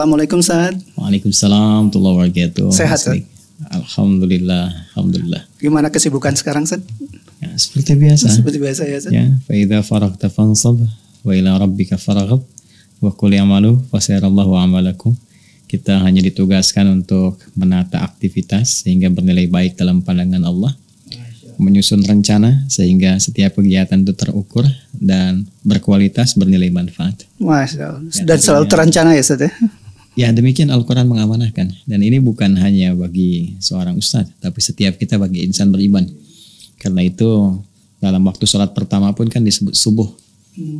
Assalamualaikum Ustaz. Waalaikumsalam warahmatullahi wabarakatuh. Sehat, Ustaz? Alhamdulillah, alhamdulillah. Gimana kesibukan sekarang Ustaz? Ya, seperti biasa. Seperti biasa ya Ustaz. Ya, fa idza faragta fansab wa ila rabbika farghab wa qul ya'malu fasayarallahu amalakum. Kita hanya ditugaskan untuk menata aktivitas sehingga bernilai baik dalam pandangan Allah. Menyusun rencana sehingga setiap kegiatan itu terukur dan berkualitas, bernilai manfaat. Masya Allah. Ya, Dan selalu terencana ya Ustaz ya? Ya, demikian Al-Quran mengamanahkan. Dan ini bukan hanya bagi seorang ustadz, tapi setiap kita bagi insan beriman. Karena itu dalam waktu sholat pertama pun kan disebut subuh.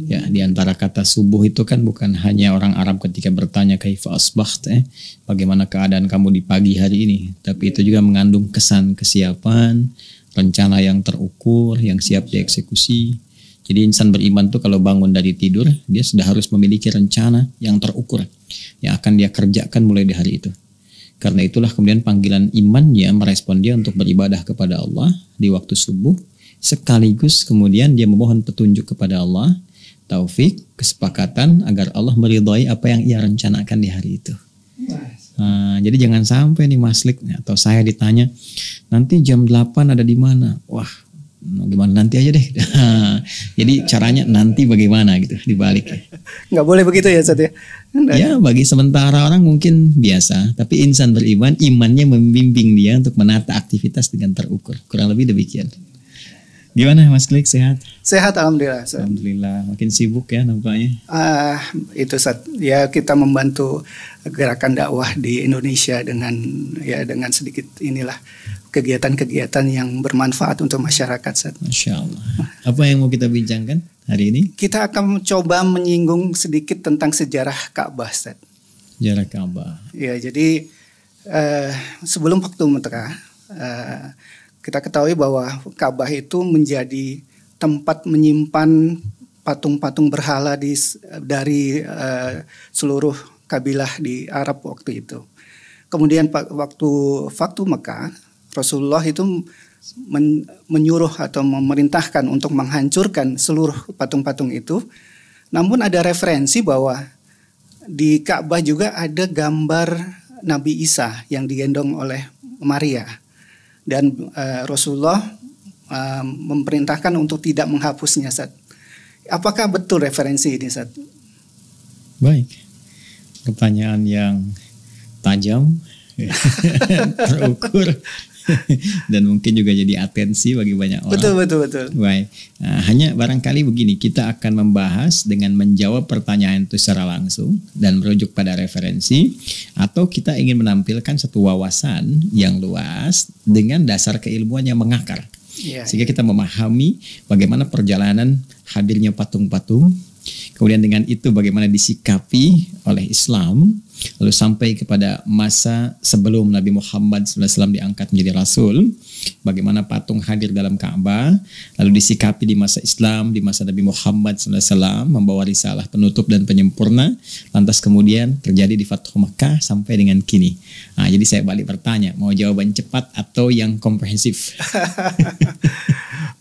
Ya, di antara kata subuh itu kan bukan hanya orang Arab ketika bertanya kaifa asbaht, bagaimana keadaan kamu di pagi hari ini, tapi itu juga mengandung kesan kesiapan, rencana yang terukur, yang siap dieksekusi. Jadi insan beriman tuh kalau bangun dari tidur, dia sudah harus memiliki rencana yang terukur yang akan dia kerjakan mulai di hari itu. Karena itulah kemudian panggilan imannya merespon dia untuk beribadah kepada Allah di waktu subuh, sekaligus kemudian dia memohon petunjuk kepada Allah, taufik, kesepakatan agar Allah meridhai apa yang ia rencanakan di hari itu. Nah, jadi jangan sampai nih Mas Lik atau saya ditanya nanti jam 8 ada di mana. Wah, gimana nanti aja deh. Jadi caranya nanti bagaimana gitu dibalik. Nggak boleh begitu ya Ustaz ya? Ya, bagi sementara orang mungkin biasa, tapi insan beriman imannya membimbing dia untuk menata aktivitas dengan terukur. Kurang lebih demikian. Gimana Mas Klik, sehat? Sehat alhamdulillah Ustaz. Alhamdulillah, makin sibuk ya nampaknya. Itu Ustaz. Ya, kita membantu gerakan dakwah di Indonesia dengan sedikit inilah kegiatan-kegiatan yang bermanfaat untuk masyarakat Ustaz. Masya Allah. Apa yang mau kita bincangkan hari ini? Kita akan coba menyinggung sedikit tentang sejarah Ka'bah Ustaz. Sejarah Ka'bah. Ya, jadi sebelum Waktu Mekah, kita ketahui bahwa Ka'bah itu menjadi tempat menyimpan patung-patung berhala dari seluruh kabilah di Arab waktu itu. Kemudian waktu Mekah, Rasulullah itu menyuruh atau memerintahkan untuk menghancurkan seluruh patung-patung itu. Namun ada referensi bahwa di Ka'bah juga ada gambar Nabi Isa yang digendong oleh Maria. Dan Rasulullah memerintahkan untuk tidak menghapusnya Ustaz. Apakah betul referensi ini Ustaz? Baik, pertanyaan yang tajam, terukur, dan mungkin juga jadi atensi bagi banyak orang. Betul. Baik, hanya barangkali begini, kita akan membahas dengan menjawab pertanyaan itu secara langsung dan merujuk pada referensi, atau kita ingin menampilkan satu wawasan yang luas dengan dasar keilmuan yang mengakar. Sehingga kita memahami bagaimana perjalanan hadirnya patung-patung, kemudian dengan itu bagaimana disikapi oleh Islam, lalu sampai kepada masa sebelum Nabi Muhammad SAW diangkat menjadi Rasul, bagaimana patung hadir dalam Ka'bah, lalu disikapi di masa Islam, di masa Nabi Muhammad SAW membawa risalah penutup dan penyempurna, lantas kemudian terjadi di Fathu Makkah sampai dengan kini. Nah, jadi saya balik bertanya, mau jawaban cepat atau yang komprehensif?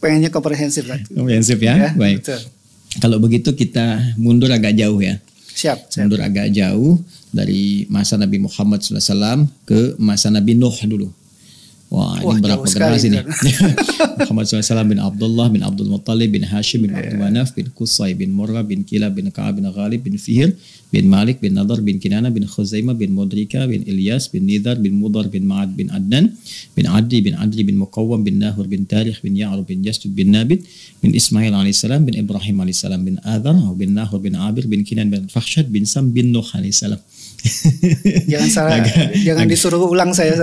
Pengennya komprehensif. Komprehensif ya? Baik. Betul. Kalau begitu kita mundur agak jauh ya. Siap. Mundur agak jauh dari masa Nabi Muhammad SAW ke masa Nabi Nuh dulu. Wah, ini berapa generasi nih? Muhammad SAW bin Abdullah bin Abdul Muttalib bin Hashim bin Abdul Manaf bin Qusay bin Murrah bin Kilab bin Ka'ab bin Ghalib bin Fihr bin Malik bin Nadar bin Kinana bin Khuzaimah bin Mudrika bin Ilyas bin Nidar bin Mudar bin Ma'ad bin Adnan bin Adri bin Muqawwam bin Nahur bin Tarikh bin Ya'rub bin Jastud bin Nabit bin Ismail alaihissalam bin Ibrahim alaihissalam bin Adhar bin Nahur bin Abir bin Kinan bin Fakhshad bin Sam bin Nuh alaihissalam. Jangan salah, jangan disuruh ulang saya.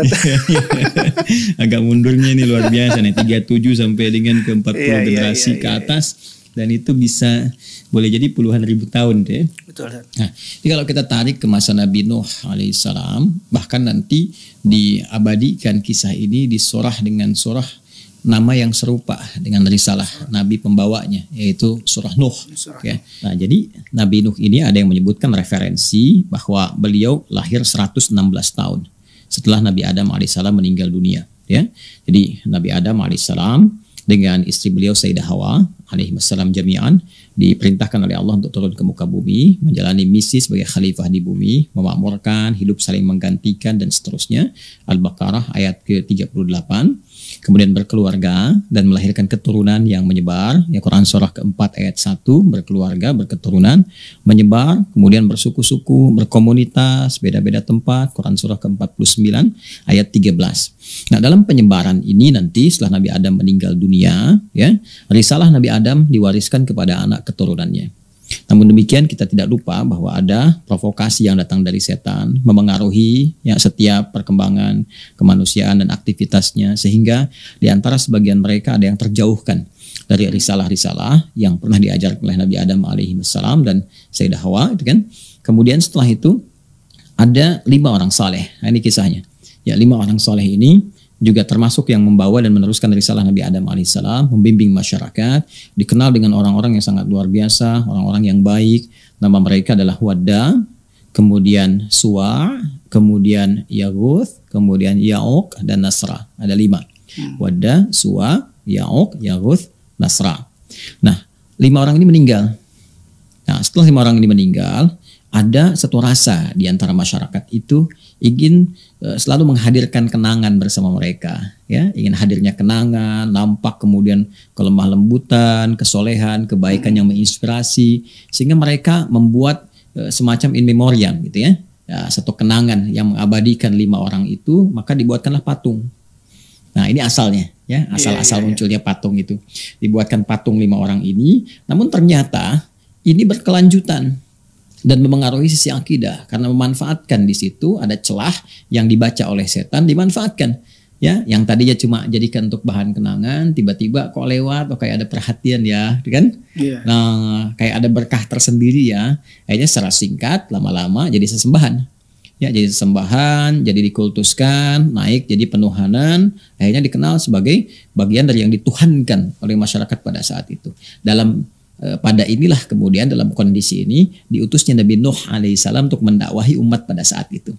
Agak mundurnya ini luar biasa nih, 37 sampai dengan ke 40 generasi ke atas, dan itu bisa boleh jadi puluhan ribu tahun deh. Betul. Nah, jadi kalau kita tarik ke masa Nabi Nuh alaihissalam, bahkan nanti diabadikan kisah ini di surah dengan surah nama yang serupa dengan risalah Nabi pembawanya, yaitu surah Nuh. Ya. Nah, jadi Nabi Nuh ini ada yang menyebutkan referensi bahwa beliau lahir 116 tahun setelah Nabi Adam alaihissalam meninggal dunia. Ya. Jadi Nabi Adam alaihissalam dengan istri beliau Sayyidah Hawa alaihi wasallam jami'an diperintahkan oleh Allah untuk turun ke muka bumi, menjalani misi sebagai khalifah di bumi, memakmurkan, hidup saling menggantikan dan seterusnya. Al-Baqarah ayat ke-38. Kemudian berkeluarga dan melahirkan keturunan yang menyebar. Ya, Quran surah keempat ayat 1, berkeluarga, berketurunan, menyebar, kemudian bersuku-suku, berkomunitas, beda-beda tempat. Quran surah ke-49 ayat 13. Nah, dalam penyebaran ini nanti setelah Nabi Adam meninggal dunia, ya, risalah Nabi Adam diwariskan kepada anak keturunannya. Namun demikian kita tidak lupa bahwa ada provokasi yang datang dari setan memengaruhi ya setiap perkembangan kemanusiaan dan aktivitasnya, sehingga di antara sebagian mereka ada yang terjauhkan dari risalah-risalah yang pernah diajarkan oleh Nabi Adam alaihi wassalam dan Sayyidah Hawa, itu kan. Kemudian setelah itu ada 5 orang saleh. Nah, ini kisahnya. Ya, 5 orang saleh ini juga termasuk yang membawa dan meneruskan risalah Nabi Adam alaihissalam, membimbing masyarakat, dikenal dengan orang-orang yang sangat luar biasa, orang-orang yang baik. Nama mereka adalah Wadda, kemudian Suwa, kemudian Yaguth, kemudian Ya'uq, dan Nasra. Ada 5. Wadda, Suwa, Ya'uq, Yaguth, Nasra. Nah, 5 orang ini meninggal. Nah, setelah 5 orang ini meninggal, ada satu rasa di antara masyarakat itu ingin selalu menghadirkan kenangan bersama mereka, ya, ingin hadirnya kenangan, nampak kemudian kelemah lembutan, kesolehan, kebaikan yang menginspirasi, sehingga mereka membuat semacam in memoriam gitu ya, satu kenangan yang mengabadikan 5 orang itu, maka dibuatkanlah patung. Nah, ini asalnya, ya, asal munculnya patung itu, dibuatkan patung 5 orang ini, namun ternyata ini berkelanjutan dan memengaruhi sisi akidah, karena memanfaatkan di situ ada celah yang dibaca oleh setan, dimanfaatkan, ya, yang tadinya cuma jadikan untuk bahan kenangan, tiba-tiba kok lewat, oh kayak ada perhatian ya, kan? Nah, kayak ada berkah tersendiri ya, akhirnya secara singkat lama-lama jadi sesembahan, ya, jadi sesembahan, jadi dikultuskan, naik jadi penuhanan, akhirnya dikenal sebagai bagian dari yang dituhankan oleh masyarakat pada saat itu. Pada inilah kemudian dalam kondisi ini diutusnya Nabi Nuh alaihissalam untuk mendakwahi umat pada saat itu.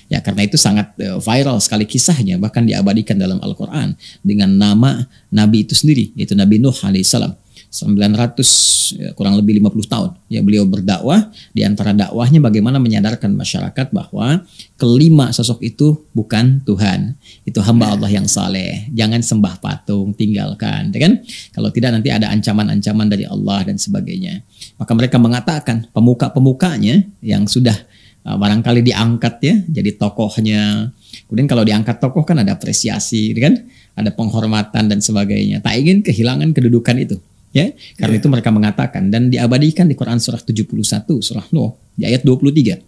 Ya, karena itu sangat viral sekali kisahnya, bahkan diabadikan dalam Al-Quran dengan nama Nabi itu sendiri, yaitu Nabi Nuh alaihissalam. 900 kurang lebih 50 tahun ya beliau berdakwah. Di antara dakwahnya bagaimana menyadarkan masyarakat bahwa kelima sosok itu bukan Tuhan, itu hamba Allah yang saleh, jangan sembah patung, tinggalkan, ya kan? Kalau tidak nanti ada ancaman-ancaman dari Allah dan sebagainya. Maka mereka mengatakan, pemuka-pemukanya yang sudah barangkali diangkat ya jadi tokohnya, kemudian kalau diangkat tokoh kan ada apresiasi, kan, ada penghormatan dan sebagainya, tak ingin kehilangan kedudukan itu. Ya, karena itu mereka mengatakan, dan diabadikan di Quran surah 71 surah Nuh di ayat 23.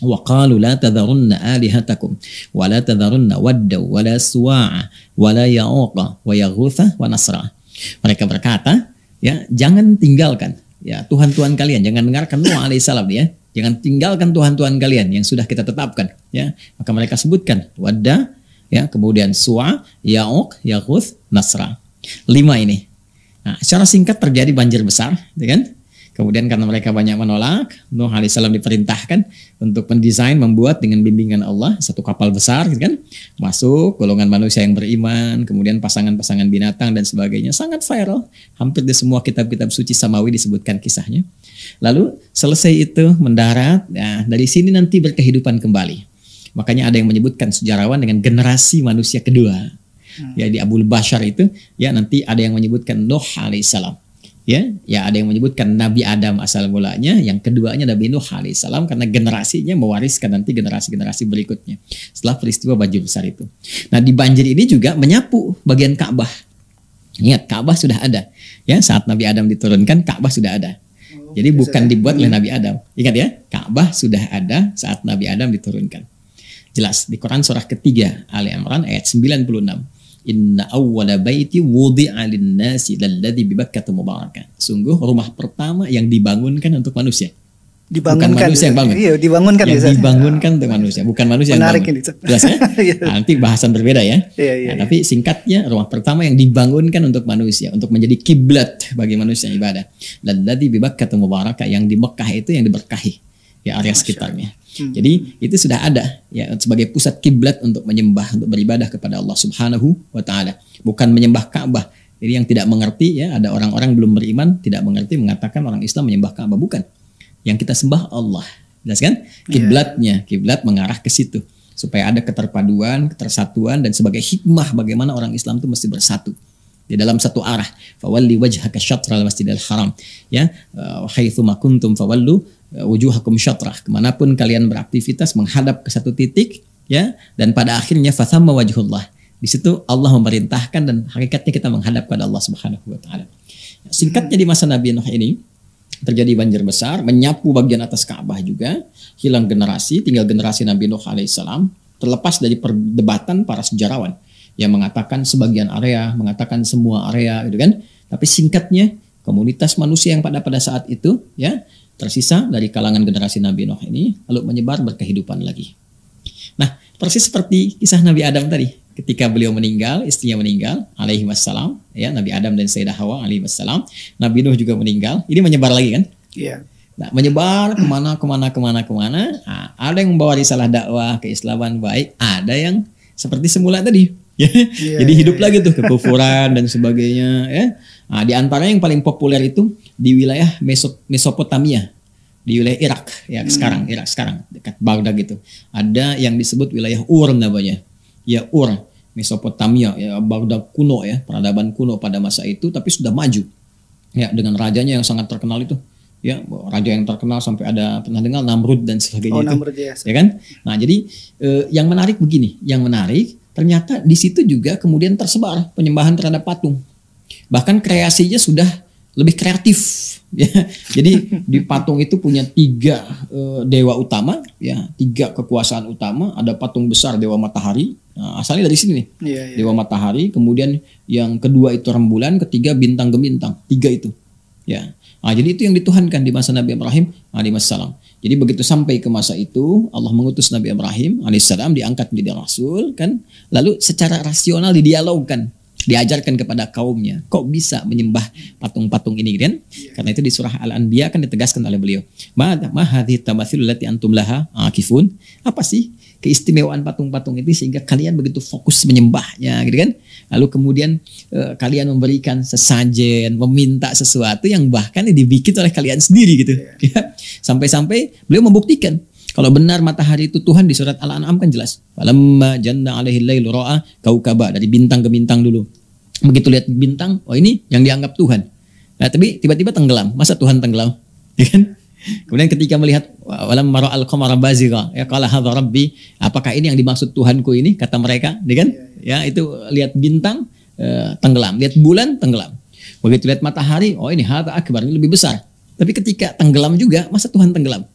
Wa qalu la tadharunna alihatakum wa la tadharunna wadda wa la suwa'a wa la ya'uqa wa yaghutha wa nasra. Mereka berkata, ya, jangan tinggalkan ya Tuhan-Tuhan kalian, jangan dengarkan Nuh alaihissalam ya. Jangan tinggalkan Tuhan-Tuhan kalian yang sudah kita tetapkan ya. Maka mereka sebutkan Wadda ya, kemudian Suwa, Ya'uq, Yaghuth, Nasra. 5 ini. Nah, secara singkat terjadi banjir besar, ya kan? Kemudian karena mereka banyak menolak, Nuh alaihissalam diperintahkan untuk mendesain, membuat dengan bimbingan Allah satu kapal besar, gitu kan? Masuk golongan manusia yang beriman, kemudian pasangan-pasangan binatang dan sebagainya, sangat viral. Hampir di semua kitab-kitab suci samawi disebutkan kisahnya. Lalu selesai itu mendarat, nah, dari sini nanti berkehidupan kembali. Makanya ada yang menyebutkan sejarawan dengan generasi manusia kedua. Ya, di Abul Bashar itu ya nanti ada yang menyebutkan Nuh alaihissalam. Ya ada yang menyebutkan Nabi Adam asal mulanya, yang keduanya Nabi Nuh alaihissalam karena generasinya mewariskan nanti generasi-generasi berikutnya setelah peristiwa banjir besar itu. Nah, di banjir ini juga menyapu bagian Ka'bah. Ingat, Ka'bah sudah ada. Ya, saat Nabi Adam diturunkan Ka'bah sudah ada. Jadi bukan dibuat oleh Nabi Adam. Ingat ya, Ka'bah sudah ada saat Nabi Adam diturunkan. Jelas di Quran surah ketiga Ali Imran ayat 96. Inna awwala baiti wudi'a lin-nasi lalladzi bi Bakkah mubarakan. Sungguh rumah pertama yang dibangunkan untuk manusia. Bukan manusia yang bangun. Iya, dibangunkan yang dibangunkan untuk manusia, bukan manusia menarik yang bangun. Jelas ya? Nah, nanti bahasan berbeda ya. Nah, tapi singkatnya rumah pertama yang dibangunkan untuk manusia, untuk menjadi kiblat bagi manusia ibadah. Lalladzi bi Bakkah mubarakan, yang di Mekah itu yang diberkahi. Ya, area sekitarnya. Jadi itu sudah ada ya sebagai pusat kiblat untuk menyembah, untuk beribadah kepada Allah Subhanahu wa taala. Bukan menyembah Ka'bah Jadi yang tidak mengerti ya, ada orang-orang belum beriman tidak mengerti mengatakan orang Islam menyembah Ka'bah, bukan. Yang kita sembah Allah. Jelas kan? Kiblat mengarah ke situ supaya ada keterpaduan, ketersatuan dan sebagai hikmah bagaimana orang Islam itu mesti bersatu di dalam satu arah. Fawalli wajhaka syatral masjidil haram. Ya, haitsu ma kuntum fawallu wujuhakum syatrah. Kemanapun kalian beraktivitas menghadap ke satu titik ya, dan pada akhirnya fathamma wajhullah. Di situ Allah memerintahkan dan hakikatnya kita menghadap pada Allah Subhanahu wa taala. Singkatnya di masa Nabi Nuh ini terjadi banjir besar, menyapu bagian atas Ka'bah juga, hilang generasi, tinggal generasi Nabi Nuh alaihissalam, terlepas dari perdebatan para sejarawan yang mengatakan sebagian area, mengatakan semua area gitu kan. Tapi singkatnya komunitas manusia yang pada saat itu ya tersisa dari kalangan generasi Nabi Nuh ini lalu menyebar berkehidupan lagi. Nah, persis seperti kisah Nabi Adam tadi. Ketika beliau meninggal, istrinya meninggal, alaihi wassalam, ya Nabi Adam dan Sayyidah Hawa, alaihi wassalam. Nabi Nuh juga meninggal. Ini menyebar lagi kan? Iya. Nah, menyebar kemana. Nah, ada yang membawa risalah dakwah keislaman baik, ada yang seperti semula tadi. Ya. Jadi hidup lagi tuh kekufuran dan sebagainya. Ya. Nah, di antara yang paling populer itu di wilayah Mesopotamia, di wilayah Irak, ya Irak sekarang dekat Baghdad gitu. Ada yang disebut wilayah Ur namanya. Ya Ur, Mesopotamia, ya Baghdad kuno ya, peradaban kuno pada masa itu, tapi sudah maju. Ya, dengan rajanya yang sangat terkenal itu. Ya, raja yang terkenal sampai ada pernah dengar Namrud dan sebagainya itu. Namrud, ya kan? Nah, jadi yang menarik begini, ternyata di situ juga kemudian tersebar penyembahan terhadap patung. Bahkan kreasinya sudah lebih kreatif. Ya, jadi di patung itu punya 3 dewa utama, ya 3 kekuasaan utama. Ada patung besar dewa matahari, nah, asalnya dari sini nih, dewa matahari. Kemudian yang kedua itu rembulan, ketiga bintang gemintang, 3 itu. Ya, nah, jadi itu yang dituhankan di masa Nabi Ibrahim alaihissalam. Jadi begitu sampai ke masa itu, Allah mengutus Nabi Ibrahim alaihissalam diangkat menjadi rasul, kan? Lalu secara rasional didialogkan. Diajarkan kepada kaumnya, kok bisa menyembah patung-patung ini kan? Karena itu di surah Al-Anbiya kan ditegaskan oleh beliau. Ma hadhihi tamathil lati antum laha akifun. Apa sih keistimewaan patung-patung itu sehingga kalian begitu fokus menyembahnya gitu kan? Lalu kemudian kalian memberikan sesajen, meminta sesuatu yang bahkan dibikin oleh kalian sendiri gitu. Ya. Sampai-sampai beliau membuktikan kalau benar matahari itu Tuhan. Di surat Al-An'am kan jelas. Falamma janna alaihi lailu ra'a kaukaba, dari bintang ke bintang dulu. Begitu lihat bintang, oh ini yang dianggap Tuhan. Nah, tapi tiba-tiba tenggelam. Masa Tuhan tenggelam? Ya kan? Kemudian ketika melihat walam mara'al qamara bazigha, ya qala hadza rabbi, apakah ini yang dimaksud Tuhanku ini? Kata mereka, ya kan? Ya, itu lihat bintang tenggelam, lihat bulan tenggelam. Begitu lihat matahari, oh ini hadza akbar, ini lebih besar. Tapi ketika tenggelam juga, masa Tuhan tenggelam?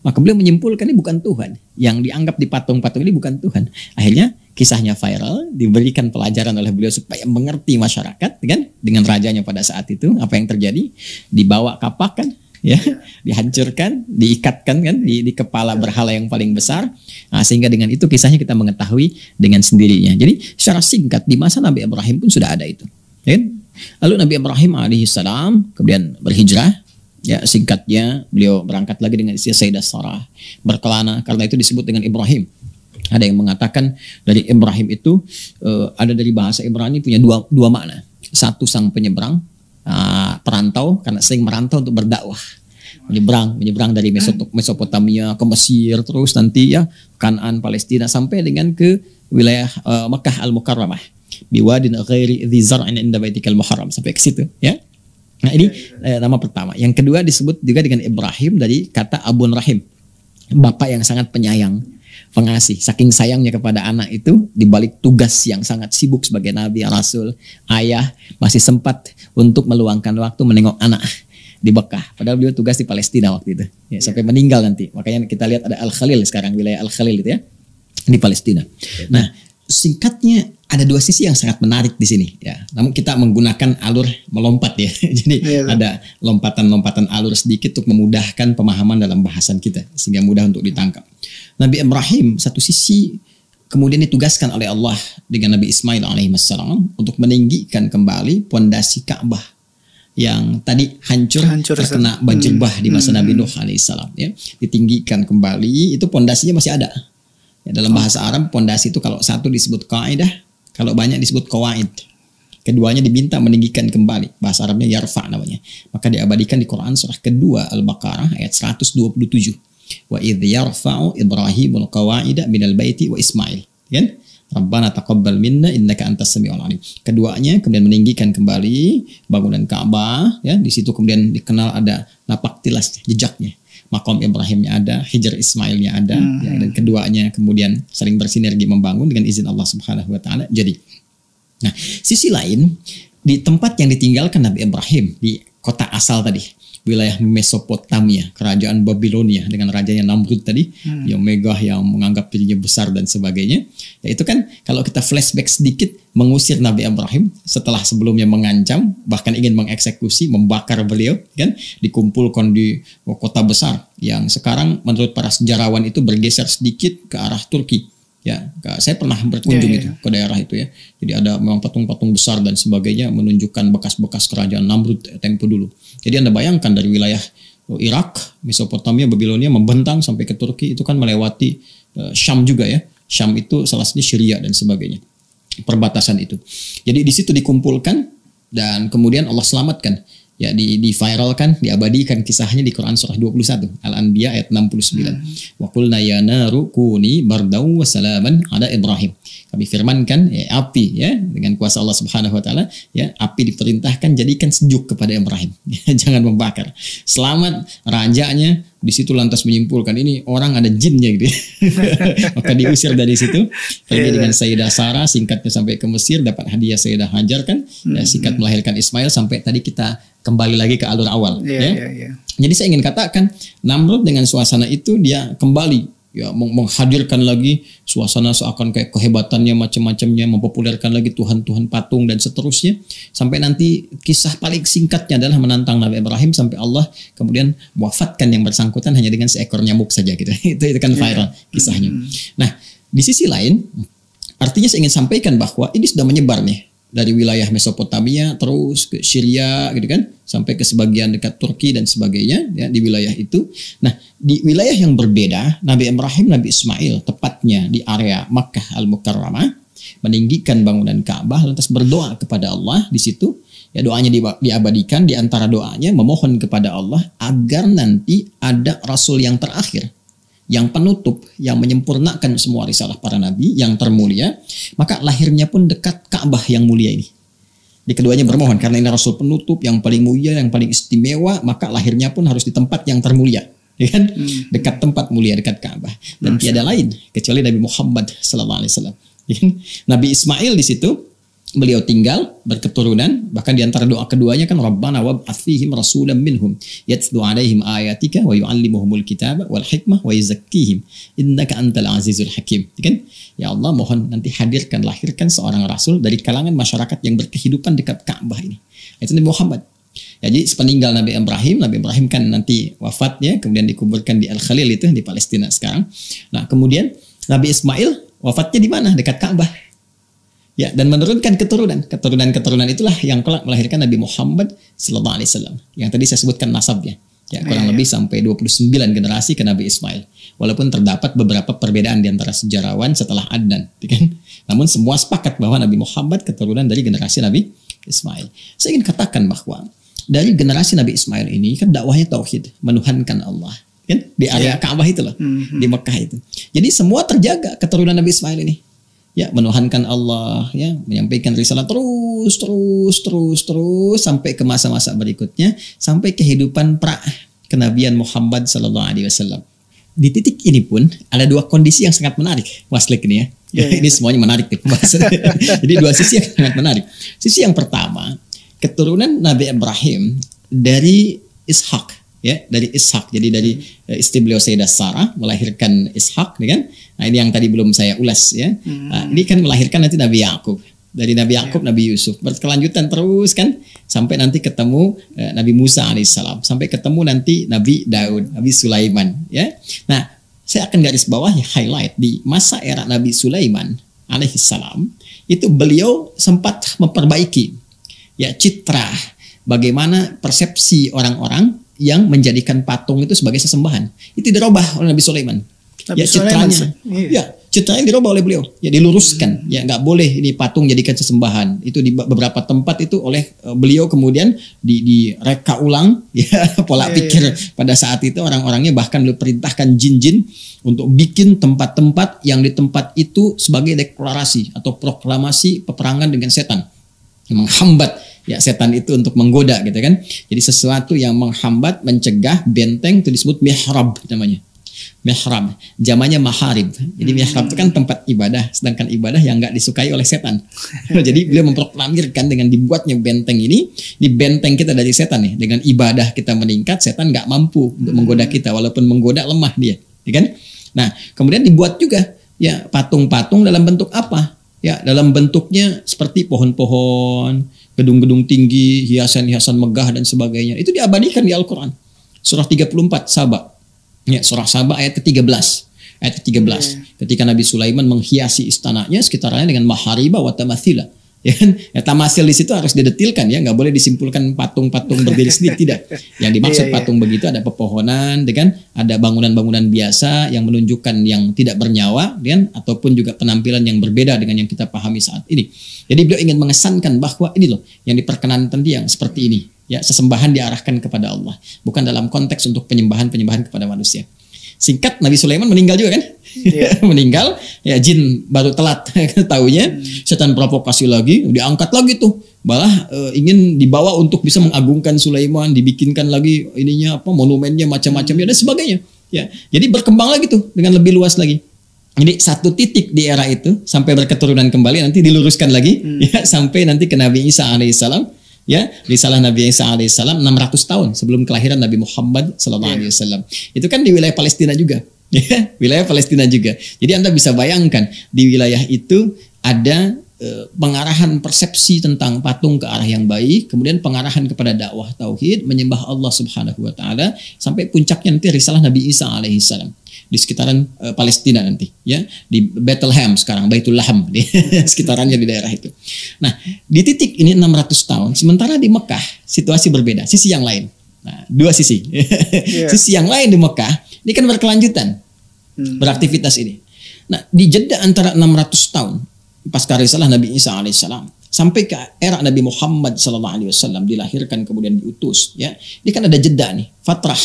Maka beliau menyimpulkan ini bukan Tuhan. Yang dianggap di patung-patung ini bukan Tuhan. Akhirnya kisahnya viral, diberikan pelajaran oleh beliau supaya mengerti masyarakat, kan? Dengan rajanya pada saat itu, apa yang terjadi? Dibawa kapak kan? Ya, dihancurkan, diikatkan kan di kepala berhala yang paling besar. Nah, sehingga dengan itu kisahnya kita mengetahui dengan sendirinya. Jadi secara singkat di masa Nabi Ibrahim pun sudah ada itu. Ya? Lalu Nabi Ibrahim alaihissalam kemudian berhijrah. Ya, singkatnya beliau berangkat lagi dengan istri Sayyidah Sarah, berkelana, karena itu disebut dengan Ibrahim. Ada yang mengatakan dari Ibrahim itu ada dari bahasa Ibrani punya dua makna. Satu sang penyeberang, perantau, karena sering merantau untuk berdakwah. Menyeberang dari Mesopotamia ke Mesir, terus nanti ya Kanaan, Palestina, sampai dengan ke wilayah Makkah Al-Mukarramah. Biwadin ghairi dzi zar'in inda baitikal muharram, sampai ke situ ya. Nah, ini nama pertama. Yang kedua disebut juga dengan Ibrahim dari kata Abun Rahim, bapak yang sangat penyayang, pengasih. Saking sayangnya kepada anak itu, dibalik tugas yang sangat sibuk sebagai Nabi, Rasul, ayah, masih sempat untuk meluangkan waktu menengok anak di Mekah. Padahal beliau tugas di Palestina waktu itu, ya, sampai meninggal nanti. Makanya kita lihat ada Al-Khalil sekarang, wilayah Al-Khalil itu ya, di Palestina. Nah, singkatnya ada 2 sisi yang sangat menarik di sini ya. Namun kita menggunakan alur melompat ya. Jadi ada lompatan-lompatan alur sedikit untuk memudahkan pemahaman dalam bahasan kita sehingga mudah untuk ditangkap. Nabi Ibrahim satu sisi kemudian ditugaskan oleh Allah dengan Nabi Ismail alaihissalam untuk meninggikan kembali pondasi Ka'bah yang tadi hancur terkena banjir bah di masa Nabi Nuh alaihissalam ya. Ditinggikan kembali, itu pondasinya masih ada. Ya, dalam bahasa Arab pondasi itu kalau satu disebut kaidah, kalau banyak disebut qawaid. Keduanya diminta meninggikan kembali. Bahasa Arabnya yarfa namanya. Maka diabadikan di Quran surah kedua Al-Baqarah ayat 127. Wa idh yarfa'u Ibrahimul qawa'ida minal baiti wa Ismail. Kan? Rabbana taqabbal minna innaka antas samiul alim. Keduanya kemudian meninggikan kembali bangunan Ka'bah, ya. Di situ kemudian dikenal ada napak tilas jejaknya. Maqam Ibrahimnya ada, Hijr Ismailnya ada, ya, dan keduanya kemudian saling bersinergi membangun dengan izin Allah Subhanahu wa taala. Jadi, nah, sisi lain di tempat yang ditinggalkan Nabi Ibrahim di kota asal tadi, wilayah Mesopotamia, kerajaan Babilonia dengan rajanya Namrud tadi, yang megah, yang menganggap dirinya besar dan sebagainya. Ya itu kan kalau kita flashback sedikit mengusir Nabi Ibrahim setelah sebelumnya mengancam, bahkan ingin mengeksekusi, membakar beliau, kan dikumpulkan di kota besar yang sekarang menurut para sejarawan itu bergeser sedikit ke arah Turki. Ya, saya pernah berkunjung itu ke daerah itu ya. Jadi ada memang patung-patung besar dan sebagainya menunjukkan bekas-bekas kerajaan Namrud tempo dulu. Jadi Anda bayangkan dari wilayah Irak, Mesopotamia, Babilonia membentang sampai ke Turki, itu kan melewati Syam juga ya. Syam itu salah satunya Syria dan sebagainya. Perbatasan itu. Jadi di situ dikumpulkan dan kemudian Allah selamatkan. Ya di-viralkan, diabadikan kisahnya di Quran surah 21 Al-Anbiya ayat 69. Wa qulna ya naru kuni bardaw wa salaman ala Ibrahim. Kami firmankan ya api ya dengan kuasa Allah Subhanahu wa taala ya api diperintahkan jadikan sejuk kepada Ibrahim. Jangan membakar. Selamat rajanya di situ lantas menyimpulkan ini orang ada jinnya gitu. Maka diusir dari situ pergi dengan Sayyidah Sarah singkatnya sampai ke Mesir dapat hadiah Sayyidah Hajar kan ya, singkat melahirkan Ismail sampai tadi kita kembali lagi ke alur awal Jadi saya ingin katakan Namrud dengan suasana itu dia kembali ya menghadirkan lagi suasana seakan kayak kehebatannya macam-macamnya, mempopulerkan lagi Tuhan-Tuhan patung dan seterusnya sampai nanti kisah paling singkatnya adalah menantang Nabi Ibrahim sampai Allah kemudian wafatkan yang bersangkutan hanya dengan seekor nyamuk saja gitu. itu kan viral kisahnya. Nah, di sisi lain artinya saya ingin sampaikan bahwa ini sudah menyebar nih dari wilayah Mesopotamia terus ke Syria gitu kan sampai ke sebagian dekat Turki dan sebagainya ya di wilayah itu. Nah, di wilayah yang berbeda Nabi Ibrahim, Nabi Ismail tepatnya di area Makkah Al-Mukarramah meninggikan bangunan Ka'bah lantas berdoa kepada Allah di situ. Ya doanya diabadikan di antara doanya memohon kepada Allah agar nanti ada rasul yang terakhir yang penutup, yang menyempurnakan semua risalah para nabi, yang termulia, maka lahirnya pun dekat Ka'bah yang mulia ini. Di keduanya bermohon, karena ini Rasul penutup, yang paling mulia, yang paling istimewa, maka lahirnya pun harus di tempat yang termulia. Ya kan? Dekat tempat mulia, dekat Ka'bah. Dan tiada lain, kecuali Nabi Muhammad SAW. Nabi Ismail di situ, beliau tinggal berketurunan, bahkan di antara doa keduanya kan Rabbana wab'ats fihim rasulan minhum yatlu 'alaihim ayatika wa yu'allimuhumul kitaba wal hikmah wa yuzakkihim innaka antal azizul hakim. Kan? Ya Allah, mohon nanti hadirkan, lahirkan seorang rasul dari kalangan masyarakat yang berkehidupan dekat Ka'bah ini. Itu Nabi Muhammad. Ya, jadi sepeninggal Nabi Ibrahim kan nanti wafatnya kemudian dikuburkan di Al-Khalil itu di Palestina sekarang. Nah, kemudian Nabi Ismail wafatnya di mana? Dekat Ka'bah. Ya, dan menurunkan keturunan itulah yang kelak melahirkan Nabi Muhammad sallallahu alaihi wasallam. Yang tadi saya sebutkan nasabnya. Ya, kurang lebih sampai 29 generasi ke Nabi Ismail. Walaupun terdapat beberapa perbedaan di antara sejarawan setelah Adnan, kan? Namun semua sepakat bahwa Nabi Muhammad keturunan dari generasi Nabi Ismail. Saya ingin katakan bahwa dari generasi Nabi Ismail ini kan dakwahnya tauhid, menuhankan Allah. Kan? Di area Ka'bah itu loh, di Mekah itu. Jadi semua terjaga keturunan Nabi Ismail ini. Ya, menuhankan Allah, ya, menyampaikan risalah terus sampai ke masa-masa berikutnya, sampai kehidupan kenabian Muhammad sallallahu alaihi wasallam. Di titik ini pun ada dua kondisi yang sangat menarik, Waslik ini ya. Ini semuanya menarik nih pembahasan. Jadi dua sisi yang sangat menarik. Sisi yang pertama, keturunan Nabi Ibrahim dari Ishak. Ya, dari Ishak. Jadi dari istri beliau Sayyidah Sarah melahirkan Ishak, kan? Nah, ini yang tadi belum saya ulas ya. Nah, ini kan melahirkan nanti Nabi Yakub. Dari Nabi Yakub, Nabi Yusuf. Berkelanjutan terus kan sampai nanti ketemu Nabi Musa alaihissalam, sampai ketemu nanti Nabi Daud, Nabi Sulaiman, ya. Nah, saya akan garis bawah ya, highlight di masa era Nabi Sulaiman alaihissalam itu beliau sempat memperbaiki ya citra bagaimana persepsi orang-orang yang menjadikan patung itu sebagai sesembahan. Itu dirubah oleh Nabi Sulaiman. Ya citranya, ya citranya dirubah oleh beliau, ya diluruskan, ya nggak boleh ini patung jadikan sesembahan. Itu di beberapa tempat itu oleh beliau kemudian direka ulang, ya pola pikir pada saat itu orang-orangnya, bahkan beliau perintahkan jin-jin untuk bikin tempat-tempat yang di tempat itu sebagai deklarasi atau proklamasi peperangan dengan setan, menghambat ya setan itu untuk menggoda gitu kan. Jadi sesuatu yang menghambat, mencegah, benteng itu disebut mihrab namanya. Mihrab, zamannya maharib. Jadi mihrab itu kan tempat ibadah, sedangkan ibadah yang nggak disukai oleh setan. Jadi beliau memproklamirkan dengan dibuatnya benteng ini benteng kita dari setan nih. Dengan ibadah kita meningkat, setan nggak mampu untuk menggoda kita, walaupun menggoda lemah dia, ya kan? Nah, kemudian dibuat juga ya patung-patung dalam bentuk apa? Ya, dalam bentuknya seperti pohon-pohon, gedung-gedung tinggi, hiasan-hiasan megah dan sebagainya. Itu diabadikan di Al-Qur'an. Surah 34 Saba. Ya, surah Saba ayat ke-13. Ayat ke-13. Ketika Nabi Sulaiman menghiasi istananya sekitarnya dengan mahariba wa tamathila. Ya kan? Ya, tamasil di situ harus didetilkan ya, nggak boleh disimpulkan patung-patung berdiri sendiri, tidak. Yang dimaksud patung begitu ada pepohonan, dengan ada bangunan-bangunan biasa yang menunjukkan yang tidak bernyawa, kan? Ataupun juga penampilan yang berbeda dengan yang kita pahami saat ini. Jadi beliau ingin mengesankan bahwa ini loh yang diperkenankan dia yang seperti ini. Ya, sesembahan diarahkan kepada Allah, bukan dalam konteks untuk penyembahan-penyembahan kepada manusia. Singkat, Nabi Sulaiman meninggal juga kan? Meninggal, ya jin baru telat taunya, setan provokasi lagi, diangkat lagi tuh. Malah ingin dibawa untuk bisa mengagungkan Sulaiman, dibikinkan lagi ininya apa monumennya macam-macam ya dan sebagainya. Ya, jadi berkembang lagi tuh dengan lebih luas lagi. Jadi satu titik di era itu sampai berketurunan kembali, nanti diluruskan lagi ya sampai nanti ke Nabi Isa alaihissalam. Ya, risalah Nabi Isa alaihissalam 600 tahun sebelum kelahiran Nabi Muhammad sallallahu alaihi wasallam. Itu kan di wilayah Palestina juga. Ya, wilayah Palestina juga. Jadi Anda bisa bayangkan di wilayah itu ada pengarahan persepsi tentang patung ke arah yang baik, kemudian pengarahan kepada dakwah tauhid, menyembah Allah Subhanahu wa taala, sampai puncaknya nanti risalah Nabi Isa alaihissalam di sekitaran Palestina nanti, ya, di Bethlehem sekarang, Baitul Laham, di sekitarannya di daerah itu. Nah, di titik ini 600 tahun, sementara di Mekah situasi berbeda, sisi yang lain. Nah, dua sisi. Sisi yang lain di Mekah, ini kan berkelanjutan beraktivitas ini. Nah, di jeda antara 600 tahun pasca risalah Nabi Isa alaihissalam sampai ke era Nabi Muhammad sallallahu alaihi wasallam dilahirkan kemudian diutus, ya. Ini kan ada jeda nih, fatrah.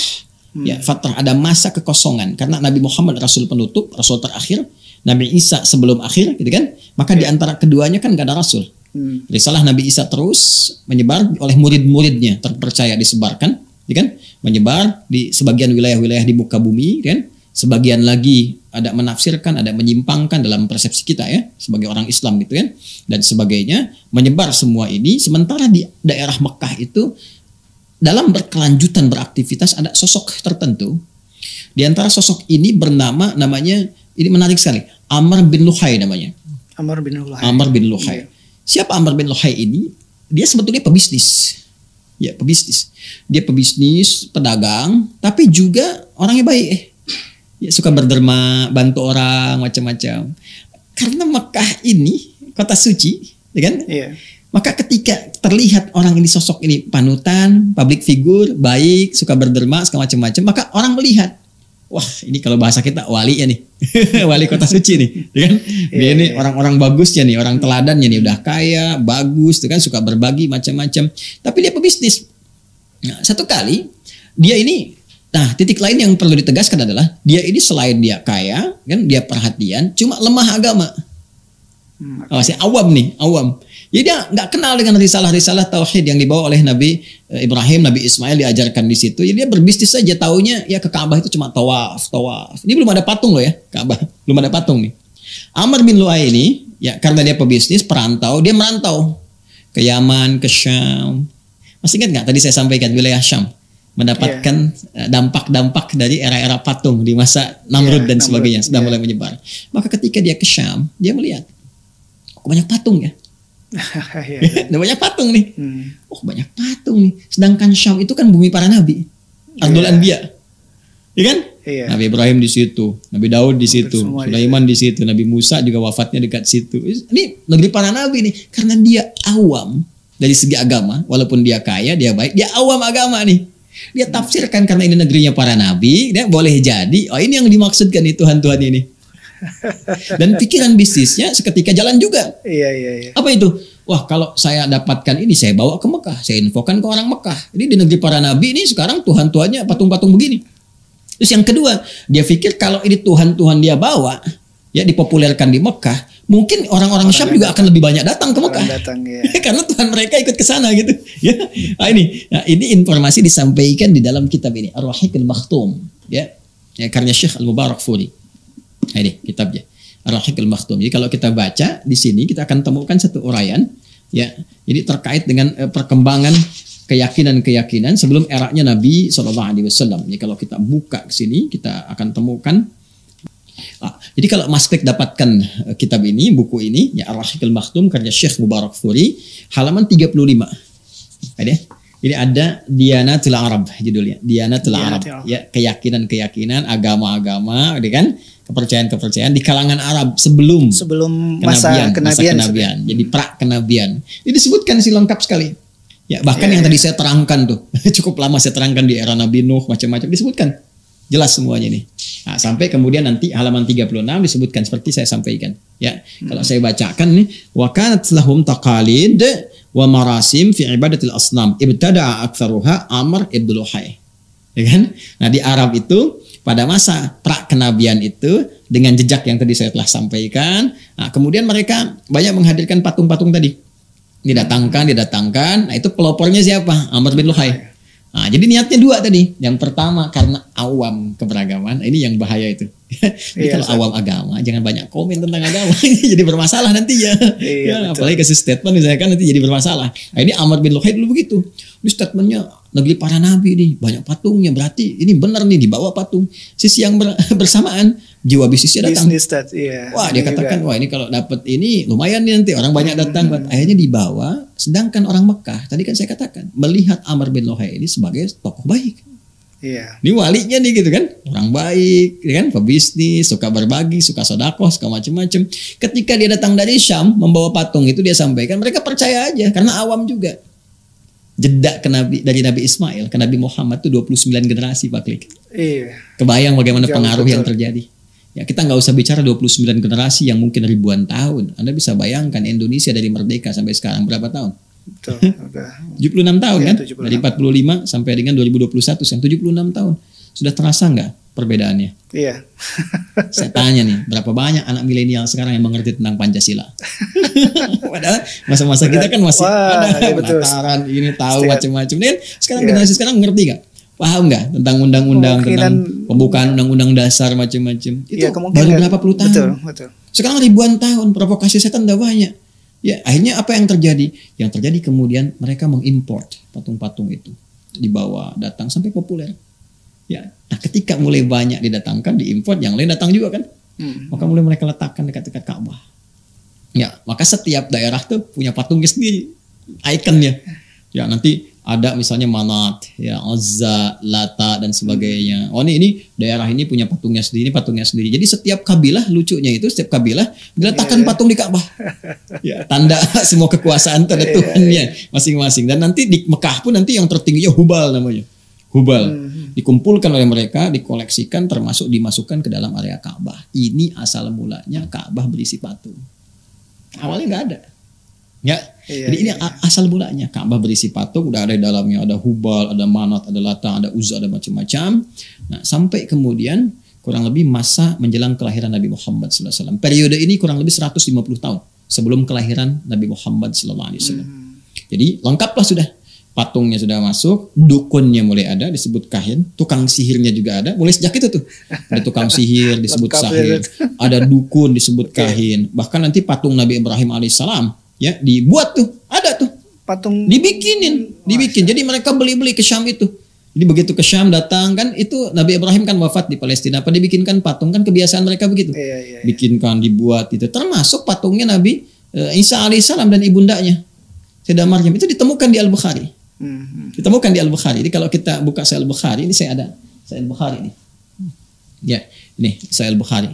Ya, fatrah, ada masa kekosongan karena Nabi Muhammad rasul penutup, rasul terakhir, Nabi Isa sebelum akhir, gitu kan? Maka di antara keduanya kan gak ada rasul. Risalah Nabi Isa terus menyebar oleh murid-muridnya, terpercaya disebarkan, gitu kan? Menyebar di sebagian wilayah-wilayah di muka bumi, kan? Sebagian lagi ada menafsirkan, ada menyimpangkan dalam persepsi kita ya, sebagai orang Islam gitu kan, dan sebagainya, menyebar semua ini. Sementara di daerah Mekah itu dalam berkelanjutan beraktivitas ada sosok tertentu. Di antara sosok ini namanya ini menarik sekali, Amr bin Luhai namanya. Amr bin Luhai. Amr bin Luhai. Siapa Amr bin Luhai ini? Dia sebetulnya pebisnis. Ya, pebisnis. Dia pebisnis, pedagang, tapi juga orangnya baik. Ya, suka berderma, bantu orang, macam-macam. Karena Mekah ini kota suci, ya kan? Iya. Maka ketika terlihat orang ini, sosok ini panutan, public figure, baik, suka berderma, suka macam-macam, maka orang melihat, wah ini kalau bahasa kita wali ya nih, wali kota suci nih, kan? Dia ini orang-orang bagusnya nih, orang teladannya nih, udah kaya, bagus, kan, suka berbagi macam-macam. Tapi dia pebisnis. Nah, satu kali dia ini, nah titik lain yang perlu ditegaskan adalah dia ini selain dia kaya, kan, dia perhatian, cuma lemah agama. Masih awam nih, awam. Jadi dia nggak kenal dengan risalah-risalah tauhid yang dibawa oleh Nabi Ibrahim, Nabi Ismail diajarkan di situ. Jadi dia berbisnis saja, taunya ya ke Ka'bah itu cuma tawaf. Ini belum ada patung loh ya, Ka'bah belum ada patung nih. Amr bin Luhai ini ya karena dia pebisnis, perantau, dia merantau ke Yaman, ke Syam. Masih ingat nggak tadi saya sampaikan wilayah Syam mendapatkan dampak-dampak dari era-era patung di masa Namrud dan sebagainya sudah mulai menyebar. Maka ketika dia ke Syam, dia melihat kok banyak patung ya. Ada banyak patung nih. Oh banyak patung nih. Sedangkan Syam itu kan bumi para nabi, Ardul Anbiya, ya kan? Nabi Ibrahim di situ, Nabi Daud di situ, Sulaiman di situ, Nabi Musa juga wafatnya dekat situ. Ini negeri para nabi nih. Karena dia awam dari segi agama, walaupun dia kaya, dia baik, dia awam agama nih. Dia tafsirkan karena ini negerinya para nabi, dia boleh jadi. Oh ini yang dimaksudkan nih Tuhan-Tuhan ini. Dan pikiran bisnisnya seketika jalan juga. Iya. Apa itu? Wah, kalau saya dapatkan ini, saya bawa ke Mekah, saya infokan ke orang Mekah. Ini di negeri para nabi ini sekarang Tuhan-Tuhannya patung-patung begini. Terus yang kedua, dia pikir kalau ini Tuhan-Tuhan dia bawa, ya dipopulerkan di Mekah, mungkin orang-orang Syam juga akan lebih banyak datang ke Mekah. Karena Tuhan mereka ikut ke sana gitu. Ya. Ini informasi disampaikan di dalam kitab ini, Ar-Rahiqul Makhtum, ya karya Syekh Al-Mubarakfuri. Ini kitabnya, Ar-Rahiqul Makhtum. Jadi kalau kita baca di sini kita akan temukan satu uraian, ya. Jadi terkait dengan perkembangan keyakinan-keyakinan sebelum eranya Nabi SAW. Jadi kalau kita buka ke sini kita akan temukan. Jadi kalau Mas Pek dapatkan kitab ini, buku ini, ya Ar-Rahiqul Makhtum karya Syekh Mubarakfuri, halaman 35. Ada? Ini ada Diyanatul Arab judulnya. Diyanatul Arab, ya keyakinan-keyakinan, agama-agama, kan? Kepercayaan-kepercayaan di kalangan Arab sebelum masa kenabian. Jadi pra kenabian. Ini disebutkan sih lengkap sekali. Ya, bahkan yang tadi saya terangkan tuh, cukup lama saya terangkan di era Nabi Nuh, macam-macam disebutkan. Jelas semuanya nih. Nah, sampai kemudian nanti halaman 36 disebutkan seperti saya sampaikan. Ya, kalau saya bacakan nih, wa kanat lahum taqalid wa marasim fi ibadatil asnam ibtada'a aktsaruha Amr ibn Luhay. Ya kan? Nah, di Arab itu pada masa pra kenabian itu dengan jejak yang tadi saya telah sampaikan, nah, kemudian mereka banyak menghadirkan patung-patung tadi. Didatangkan. Nah, itu pelopornya siapa? Amr bin Luhay. Nah, jadi niatnya dua tadi. Yang pertama karena awam keberagaman. Ini yang bahaya itu. Jadi kalau awam agama jangan banyak komen tentang agama. Jadi bermasalah nanti ya. Apalagi kasih statement misalkan nanti jadi bermasalah. Nah, ini Amr bin Luhay dulu begitu. Ini statementnya negeri para nabi nih, banyak patungnya. Berarti ini benar nih dibawa patung. Sisi yang bersamaan jiwa bisnisnya datang. Wah, dia katakan, wah ini kalau dapat ini lumayan nih nanti orang banyak datang. Akhirnya dibawa. Sedangkan orang Mekah, tadi kan saya katakan, melihat Amr bin Luhay ini sebagai tokoh baik. Ini walinya nih gitu kan, orang baik, kan, pebisnis, suka berbagi, suka sedekah, suka macam-macam. Ketika dia datang dari Syam membawa patung itu dia sampaikan, mereka percaya aja karena awam juga. Jeda dari Nabi Ismail ke Nabi Muhammad itu 29 generasi Pak Klik. Kebayang bagaimana pengaruh yang terjadi. Ya, kita nggak usah bicara 29 generasi yang mungkin ribuan tahun. Anda bisa bayangkan Indonesia dari merdeka sampai sekarang berapa tahun? 76 tahun kan? 76. Dari 45 sampai dengan 2021 yang 76 tahun. Sudah terasa nggak perbedaannya? Iya. Saya tanya nih, berapa banyak anak milenial sekarang yang mengerti tentang Pancasila? Padahal masa-masa kita kan masih ada penataran ini tahu macam-macam. Dan sekarang generasi sekarang mengerti nggak? Paham nggak tentang undang-undang, tentang pembukaan undang-undang dasar macam-macam? Itu baru berapa puluh tahun. Betul. Sekarang ribuan tahun, provokasi setan udah banyak. Ya, akhirnya apa yang terjadi? Yang terjadi kemudian mereka mengimport patung-patung itu, dibawa datang sampai populer. Ya, nah ketika mulai banyak didatangkan, diimport, yang lain datang juga kan? Maka mulai mereka letakkan dekat-dekat Ka'bah. Ya, maka setiap daerah tuh punya patungnya sendiri, ikonnya. Ya, nanti ada misalnya Manat, ya Uzza, Lata dan sebagainya. Oh ini daerah ini punya patungnya sendiri, patungnya sendiri. Jadi setiap kabilah, lucunya itu setiap kabilah diletakkan patung di Ka'bah. Ya, tanda semua kekuasaan tanda Tuhannya masing-masing. Dan nanti di Mekah pun nanti yang tertingginya Hubal namanya. Hubal dikumpulkan oleh mereka, dikoleksikan, termasuk dimasukkan ke dalam area Ka'bah. Ini asal mulanya Ka'bah berisi patung. Awalnya nggak ada. Ya, jadi ini asal mulanya Ka'bah berisi patung, udah ada di dalamnya, ada Hubal, ada Manat, ada Lata, ada Uzza, ada macam-macam. Nah, sampai kemudian kurang lebih masa menjelang kelahiran Nabi Muhammad SAW. Periode ini kurang lebih 150 tahun sebelum kelahiran Nabi Muhammad SAW. Jadi lengkaplah sudah. Patungnya sudah masuk, dukunnya mulai ada, disebut kahin, tukang sihirnya juga ada, mulai sejak itu tuh. Ada tukang sihir disebut sahir, ada dukun disebut kahin. Bahkan nanti patung Nabi Ibrahim alaihissalam ya dibuat tuh, ada tuh. Patung dibikin. Jadi mereka beli ke Syam itu. Jadi begitu ke Syam datang kan itu Nabi Ibrahim kan wafat di Palestina, apa dibikinkan patung kan kebiasaan mereka begitu. Bikinkan, dibuat itu. Termasuk patungnya Nabi Isa alaihissalam dan ibundanya Sayyidah Maryam itu ditemukan di Al-Bukhari. Ditemukan di Al-Bukhari. Jadi kalau kita buka Sahih Al-Bukhari, ini saya ada Sahih Al-Bukhari ini. Ya, ini Sahih Al-Bukhari.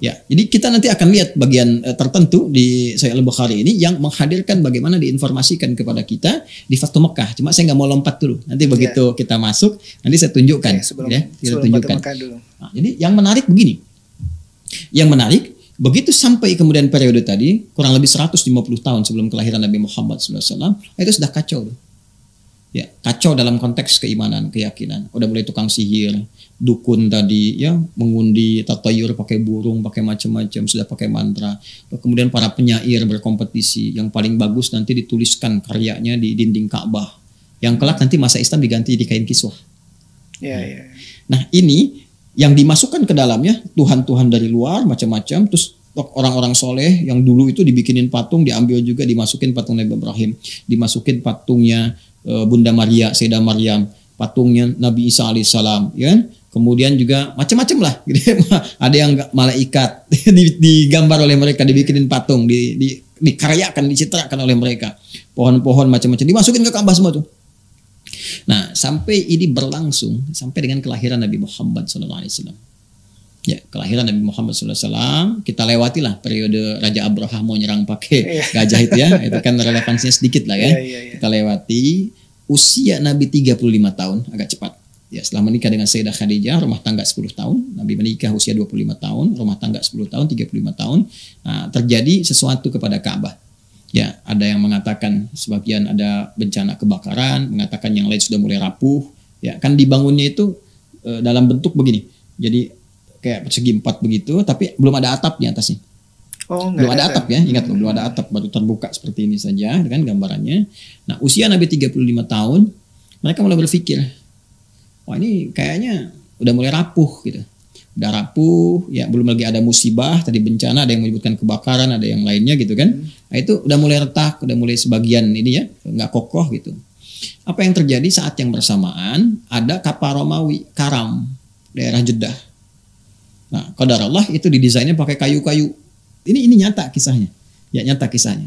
Ya, jadi kita nanti akan lihat bagian tertentu di Sahih Al-Bukhari ini yang menghadirkan bagaimana diinformasikan kepada kita di Fatu Mekah. Cuma saya nggak mau lompat dulu. Nanti begitu kita masuk, nanti saya tunjukkan. Kita tunjukkan. Nah, jadi yang menarik begini. yang menarik, begitu sampai kemudian periode tadi, kurang lebih 150 tahun sebelum kelahiran Nabi Muhammad SAW, itu sudah kacau. Ya, kacau dalam konteks keimanan, keyakinan. Udah mulai tukang sihir, dukun tadi, ya, mengundi, tatayur pakai burung, pakai macam-macam, sudah pakai mantra. Kemudian para penyair berkompetisi, yang paling bagus nanti dituliskan karyanya di dinding Ka'bah. Yang kelak nanti masa Islam diganti di kain kiswah. Nah, ini yang dimasukkan ke dalamnya Tuhan-Tuhan dari luar macam-macam, terus orang-orang soleh yang dulu itu dibikinin patung, diambil juga, dimasukin patung Nabi Ibrahim, dimasukin patungnya Bunda Maria, Sayyidah Maryam, patungnya Nabi Isa alaihissalam, ya. Kemudian juga macam-macam lah, ada yang malaikat digambar oleh mereka, dibikinin patung, dikaryakan, dicitrakan oleh mereka, pohon-pohon macam-macam dimasukin ke Ka'bah semua tuh. Nah, sampai ini berlangsung sampai dengan kelahiran Nabi Muhammad SAW. Ya, kelahiran Nabi Muhammad SAW, kita lewatilah periode Raja Abraha mau nyerang pakai gajah itu ya, itu kan relevansinya sedikit lah ya. Kita lewati usia Nabi 35 tahun, agak cepat. Ya, setelah menikah dengan Sayyidah Khadijah, rumah tangga 10 tahun. Nabi menikah usia 25 tahun, rumah tangga 10 tahun, 35 tahun. Nah, terjadi sesuatu kepada Ka'bah. Ya, ada yang mengatakan sebagian ada bencana kebakaran, mengatakan yang lain sudah mulai rapuh. Ya, kan dibangunnya itu dalam bentuk begini. Jadi kayak persegi 4 begitu, tapi belum ada atap di atasnya. Belum ada atap ya, ingat loh, belum ada atap, baru terbuka seperti ini saja kan gambarannya. Nah, usia Nabi 35 tahun, mereka mulai berpikir, wah ini kayaknya udah mulai rapuh gitu. Udah rapuh, ya belum lagi ada musibah, tadi bencana, ada yang menyebutkan kebakaran, ada yang lainnya gitu kan. Nah, itu udah mulai retak, udah mulai sebagian ini ya, nggak kokoh gitu. Apa yang terjadi saat yang bersamaan, ada kapal Romawi, Karam, daerah Jeddah. Nah, qadarullah itu didesainnya pakai kayu-kayu. Ini nyata kisahnya. Ya, nyata kisahnya.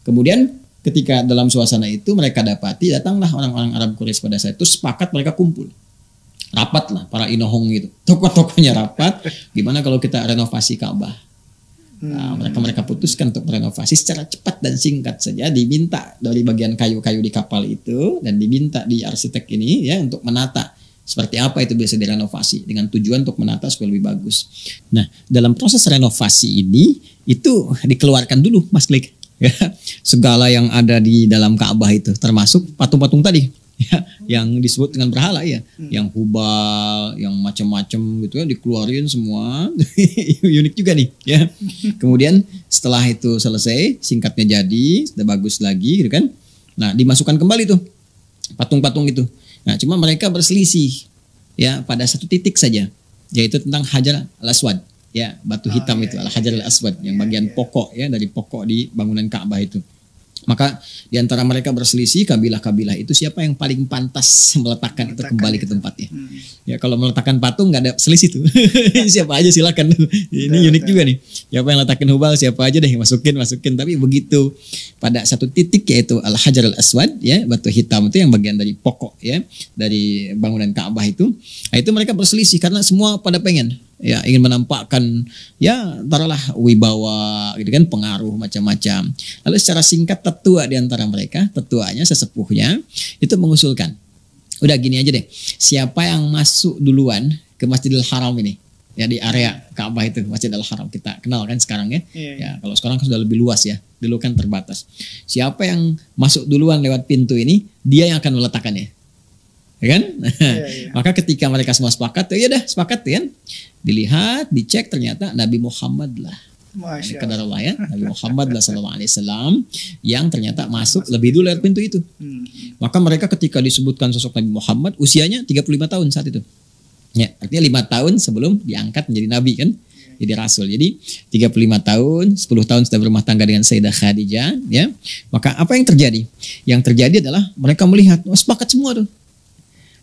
Kemudian ketika dalam suasana itu mereka dapati, datanglah orang-orang Arab Quraisy pada saat itu, sepakat mereka kumpul. Rapat lah para inohong gitu, tokoh-tokohnya rapat, gimana kalau kita renovasi Ka'bah. Nah, mereka putuskan untuk renovasi secara cepat dan singkat saja, diminta dari bagian kayu-kayu di kapal itu, dan diminta di arsitek ini ya untuk menata seperti apa itu bisa direnovasi, dengan tujuan untuk menata supaya lebih bagus. Nah, dalam proses renovasi ini itu dikeluarkan dulu Mas Klik ya, segala yang ada di dalam Ka'bah itu, termasuk patung-patung tadi. Ya, yang disebut dengan berhala ya, yang hubal, yang macam-macam gitu ya, dikeluarin semua. Unik juga nih ya. Kemudian setelah itu selesai, singkatnya jadi, sudah bagus lagi gitu kan. Nah, dimasukkan kembali tuh patung-patung itu. Nah, cuma mereka berselisih ya pada satu titik saja, yaitu tentang Hajar al-Aswad ya, batu hitam itu, Al-Hajar al-Aswad, yang bagian pokok ya, dari pokok di bangunan Ka'bah itu. Maka di antara mereka berselisih, kabilah-kabilah itu siapa yang paling pantas meletakkan itu kembali ke tempatnya. Ya, kalau meletakkan patung nggak ada selisih tuh. Siapa aja silakan. Ini unik juga nih. Siapa yang letakkan hubal, siapa aja deh masukin. Tapi begitu pada satu titik, yaitu Al-Hajar al-Aswad ya, batu hitam itu yang bagian dari pokok ya, dari bangunan Ka'bah itu. Nah, itu mereka berselisih karena semua pada pengen ya, ingin menampakkan ya taruhlah wibawa gitu kan, pengaruh macam-macam. Lalu secara singkat tetua di antara mereka, tetuanya, sesepuhnya itu mengusulkan, udah gini aja deh, siapa yang masuk duluan ke Masjidil Haram ini ya, di area Ka'bah itu, Masjidil Haram kita kenal kan sekarang ya. Ya, kalau sekarang kan sudah lebih luas ya, dulu kan terbatas. Siapa yang masuk duluan lewat pintu ini, dia yang akan meletakkannya. Ya kan? Maka ketika mereka semua sepakat, ya udah sepakat kan? Dilihat, dicek, ternyata Nabi Muhammad lah. Masya Allah ya, Nabi Muhammad lah sallallahu alaihi wasallam yang ternyata masuk lebih dulu lewat pintu itu. Maka mereka ketika disebutkan sosok Nabi Muhammad, usianya 35 tahun saat itu. Ya, artinya 5 tahun sebelum diangkat menjadi nabi kan? Jadi rasul. Jadi 35 tahun, 10 tahun sudah berumah tangga dengan Sayyidah Khadijah ya. Maka apa yang terjadi? Yang terjadi adalah mereka melihat, sepakat semua tuh.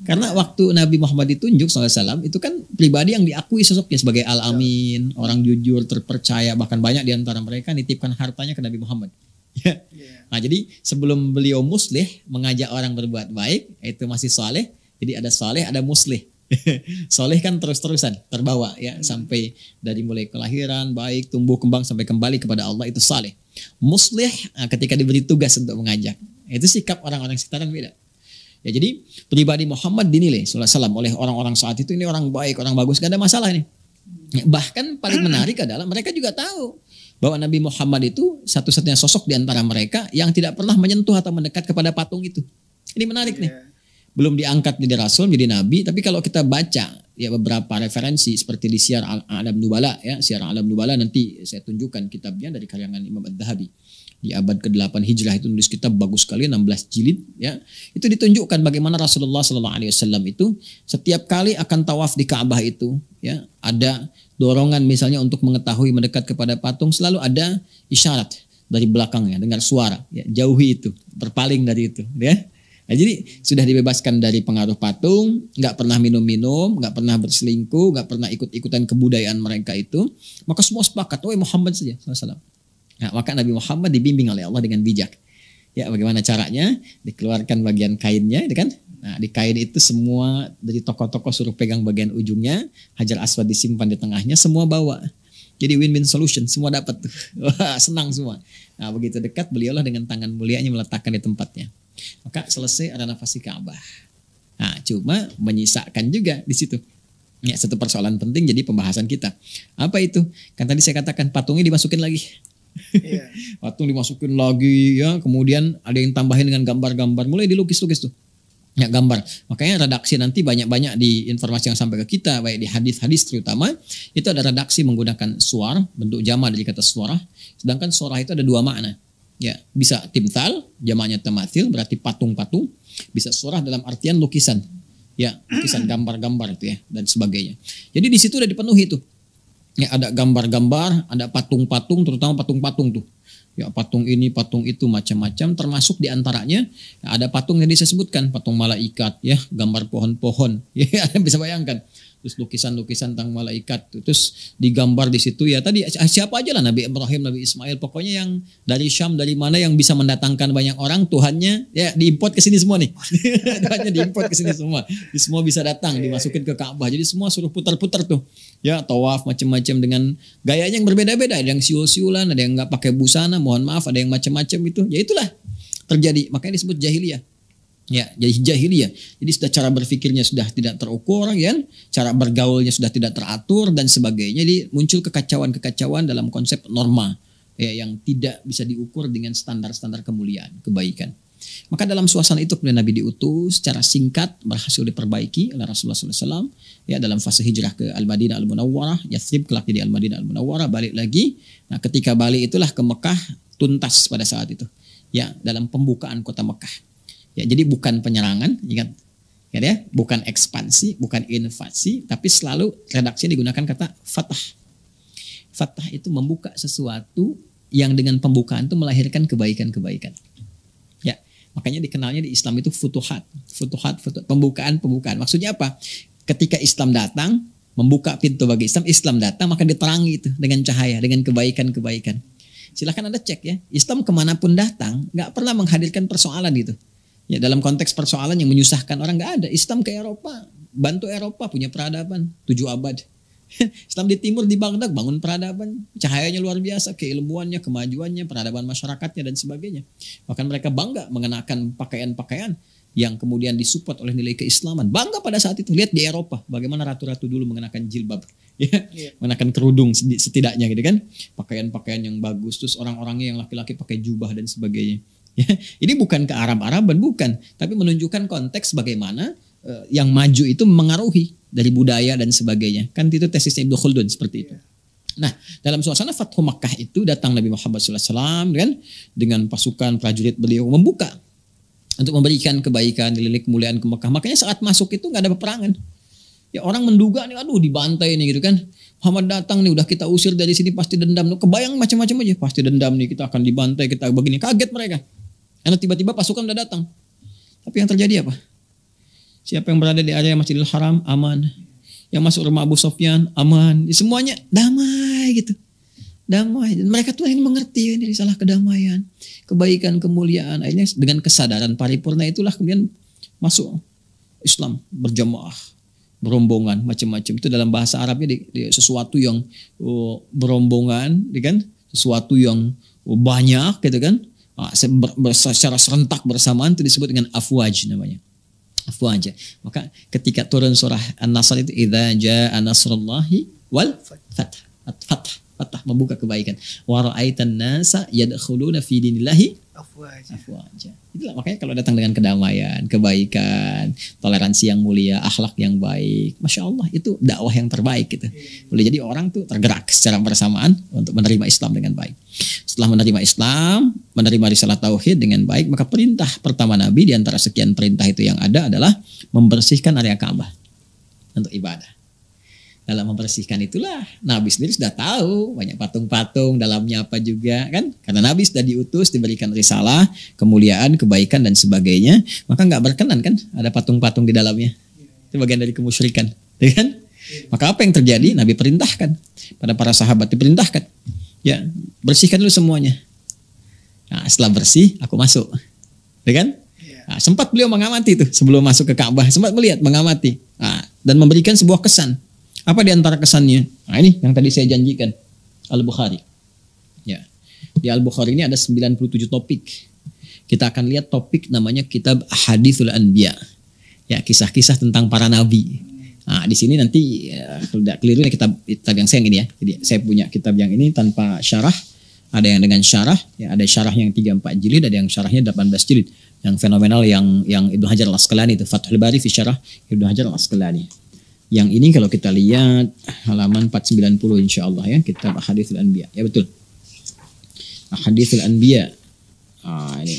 Karena waktu Nabi Muhammad ditunjuk SAW, itu kan pribadi yang diakui sosoknya sebagai Al-Amin, orang jujur, terpercaya, bahkan banyak di antara mereka nitipkan hartanya ke Nabi Muhammad. Nah, jadi sebelum beliau muslih, mengajak orang berbuat baik, itu masih soleh. Jadi ada soleh, ada muslih. Soleh kan terus-terusan terbawa ya, sampai dari mulai kelahiran, baik, tumbuh kembang sampai kembali kepada Allah, itu soleh. Muslih ketika diberi tugas untuk mengajak, itu sikap orang-orang sekitaran beda. Ya, jadi pribadi Muhammad dinilai sallallahu alaihi wasallam oleh orang-orang saat itu, ini orang baik, orang bagus, gak ada masalah nih. Bahkan paling menarik adalah mereka juga tahu bahwa Nabi Muhammad itu satu-satunya sosok di antara mereka yang tidak pernah menyentuh atau mendekat kepada patung itu. Ini menarik nih. Belum diangkat menjadi rasul, menjadi nabi, tapi kalau kita baca ya beberapa referensi seperti di Syiar A'lam Nubala ya, Syiar A'lam Nubala nanti saya tunjukkan kitabnya dari karangan Imam Adz-Dzahabi. Di abad ke-8 Hijrah itu nulis kitab bagus sekali 16 jilid ya. Itu ditunjukkan bagaimana Rasulullah SAW itu setiap kali akan tawaf di Ka'bah itu ya, ada dorongan misalnya untuk mengetahui mendekat kepada patung, selalu ada isyarat dari belakangnya dengan suara ya, jauhi itu, berpaling dari itu ya. Nah, jadi sudah dibebaskan dari pengaruh patung, nggak pernah minum-minum, nggak pernah berselingkuh, nggak pernah ikut-ikutan kebudayaan mereka itu. Maka semua sepakat, oh Muhammad saja SAW. Nah, maka Nabi Muhammad dibimbing oleh Allah dengan bijak. Ya, bagaimana caranya? Dikeluarkan bagian kainnya, kan? Nah, di kain itu semua dari tokoh-tokoh suruh pegang bagian ujungnya, Hajar Aswad disimpan di tengahnya, semua bawa. Jadi win-win solution, semua dapat tuh. Wah, senang semua. Nah, begitu dekat beliaulah dengan tangan mulianya meletakkan di tempatnya. Maka selesai ada nafasi Ka'bah. Nah, cuma menyisakan juga di situ. Ya, satu persoalan penting jadi pembahasan kita. Apa itu? Kan tadi saya katakan patungnya dimasukin lagi. Yeah. Patung dimasukin lagi ya, kemudian ada yang tambahin dengan gambar-gambar, mulai dilukis-lukis tuh ya gambar. Makanya redaksi nanti banyak-banyak di informasi yang sampai ke kita, baik di hadis-hadis terutama itu ada redaksi menggunakan suar, bentuk jama dari kata suara. Sedangkan suara itu ada dua makna ya, bisa timtal, jamaknya tamathil berarti patung-patung, bisa surah dalam artian lukisan ya, lukisan gambar-gambar itu ya dan sebagainya. Jadi di situ udah dipenuhi tuh. Ya, ada gambar-gambar, ada patung-patung, terutama patung-patung tuh. Ya, patung ini, patung itu, macam-macam. Termasuk diantaranya ya, ada patung yang saya sebutkan, patung malaikat, ya, gambar pohon-pohon. Ya, bisa bayangkan. Terus lukisan-lukisan tentang malaikat. Terus digambar di situ ya tadi siapa aja lah, Nabi Ibrahim, Nabi Ismail, pokoknya yang dari Syam, dari mana yang bisa mendatangkan banyak orang, Tuhannya ya diimport ke sini semua nih. Tuhannya diimport ke sini semua. Semua bisa datang, dimasukin ke Ka'bah. Jadi semua suruh putar-putar tuh. Ya, tawaf macam-macam dengan gayanya yang berbeda-beda. Ada yang siul-siulan, ada yang nggak pakai busana, mohon maaf, ada yang macam-macam itu. Ya itulah terjadi. Makanya disebut jahiliyah. Ya, jadi jahiliyah. Jadi sudah cara berpikirnya sudah tidak terukur, ya, cara bergaulnya sudah tidak teratur dan sebagainya. Jadi muncul kekacauan-kekacauan dalam konsep norma ya, yang tidak bisa diukur dengan standar-standar kemuliaan, kebaikan. Maka dalam suasana itu kemudian Nabi diutus secara singkat, berhasil diperbaiki oleh Rasulullah SAW ya, dalam fase hijrah ke Al-Madinah Al-Munawwarah, Yathrib kelak jadi Al-Madinah Al-Munawwarah, balik lagi. Nah, ketika balik itulah ke Mekah tuntas pada saat itu. Ya, dalam pembukaan kota Mekah. Ya, jadi bukan penyerangan, ingat ya, bukan ekspansi, bukan invasi, tapi selalu redaksinya digunakan kata fatah. Fatah itu membuka sesuatu yang dengan pembukaan itu melahirkan kebaikan-kebaikan. Ya, makanya dikenalnya di Islam itu futuhat, pembukaan. Maksudnya apa? Ketika Islam datang, membuka pintu bagi Islam, Islam datang maka diterangi itu dengan cahaya, dengan kebaikan-kebaikan. Silahkan Anda cek ya, Islam kemanapun datang, nggak pernah menghadirkan persoalan itu. Ya, dalam konteks persoalan yang menyusahkan orang nggak ada. Islam ke Eropa, bantu Eropa punya peradaban 7 abad. Islam di timur di Baghdad bangun peradaban, cahayanya luar biasa, keilmuannya, kemajuannya, peradaban masyarakatnya dan sebagainya. Bahkan mereka bangga mengenakan pakaian-pakaian yang kemudian disupport oleh nilai keislaman. Bangga pada saat itu. Lihat di Eropa bagaimana ratu-ratu dulu mengenakan jilbab, ya, mengenakan kerudung setidaknya gitu kan, pakaian-pakaian yang bagus. Terus orang-orangnya yang laki-laki pakai jubah dan sebagainya. Ya, ini bukan ke Arab-Araban, bukan, tapi menunjukkan konteks bagaimana yang maju itu mengaruhi dari budaya dan sebagainya. Kan itu tesisnya Ibnu Khaldun seperti itu. Nah, dalam suasana Fathu Makkah itu datang Nabi Muhammad SAW kan, dengan pasukan prajurit beliau membuka untuk memberikan kebaikan, nilai kemuliaan ke Mekah. Makanya saat masuk itu nggak ada peperangan. Ya, orang menduga nih, aduh dibantai nih gitu kan. Muhammad datang nih, udah kita usir dari sini pasti dendam. Kebayang macam-macam aja, pasti dendam nih, kita akan dibantai, kita begini. Kaget mereka. Karena tiba-tiba pasukan udah datang. Tapi yang terjadi apa? Siapa yang berada di area Masjidil Haram aman. Yang masuk rumah Abu Sufyan aman. Semuanya damai gitu. Damai. Dan mereka tuh yang mengerti ini risalah kedamaian, kebaikan, kemuliaan. Akhirnya dengan kesadaran paripurna itulah kemudian masuk Islam berjamaah, berombongan macam-macam. Itu dalam bahasa Arabnya sesuatu yang berombongan, kan? Sesuatu yang banyak gitu kan? Secara serentak bersamaan itu disebut dengan afwaj namanya. Afwaj. Maka ketika turun surah An-Nasr itu idza jaa nasrullahi wal fath. Fath membuka kebaikan. Wa ra'aitan nasa yadkhuluna fi dinillahi afwaja. Itulah makanya kalau datang dengan kedamaian, kebaikan, toleransi yang mulia, akhlak yang baik, Masya Allah itu dakwah yang terbaik gitu. Boleh jadi orang tuh tergerak secara bersamaan untuk menerima Islam dengan baik. Setelah menerima Islam, menerima risalah tauhid dengan baik, maka perintah pertama Nabi di antara sekian perintah itu yang ada adalah membersihkan area Ka'bah untuk ibadah. Dalam membersihkan itulah Nabi sendiri sudah tahu banyak patung-patung dalamnya apa juga kan, karena Nabi sudah diutus diberikan risalah, kemuliaan, kebaikan dan sebagainya, maka nggak berkenan kan ada patung-patung di dalamnya. Itu bagian dari kemusyrikan, ya kan? Maka apa yang terjadi? Nabi perintahkan pada para sahabat, diperintahkan ya bersihkan dulu semuanya. Nah, setelah bersih aku masuk, ya kan? Nah, sempat beliau mengamati itu sebelum masuk ke Ka'bah, sempat melihat, mengamati, dan memberikan sebuah kesan. Apa di antara kesannya? Nah, ini yang tadi saya janjikan, Al-Bukhari. Ya. Di Al-Bukhari ini ada 97 topik. Kita akan lihat topik namanya kitab Hadithul Anbiya. Ya, kisah-kisah tentang para nabi. Nah, di sini nanti kalau tidak keliru kitab yang saya ini ya. Jadi saya punya kitab yang ini tanpa syarah, ada yang dengan syarah, ya ada syarah yang 3-4 jilid, ada yang syarahnya 18 jilid. Yang fenomenal yang Ibnu Hajar Al-Asqalani itu, Fathul Bari fi Syarah Ibnu Hajar Al-Asqalani. Yang ini kalau kita lihat halaman 490 insyaallah ya, kitab Ahaditsul Anbiya. Ya betul. Ahaditsul Anbiya. Ini.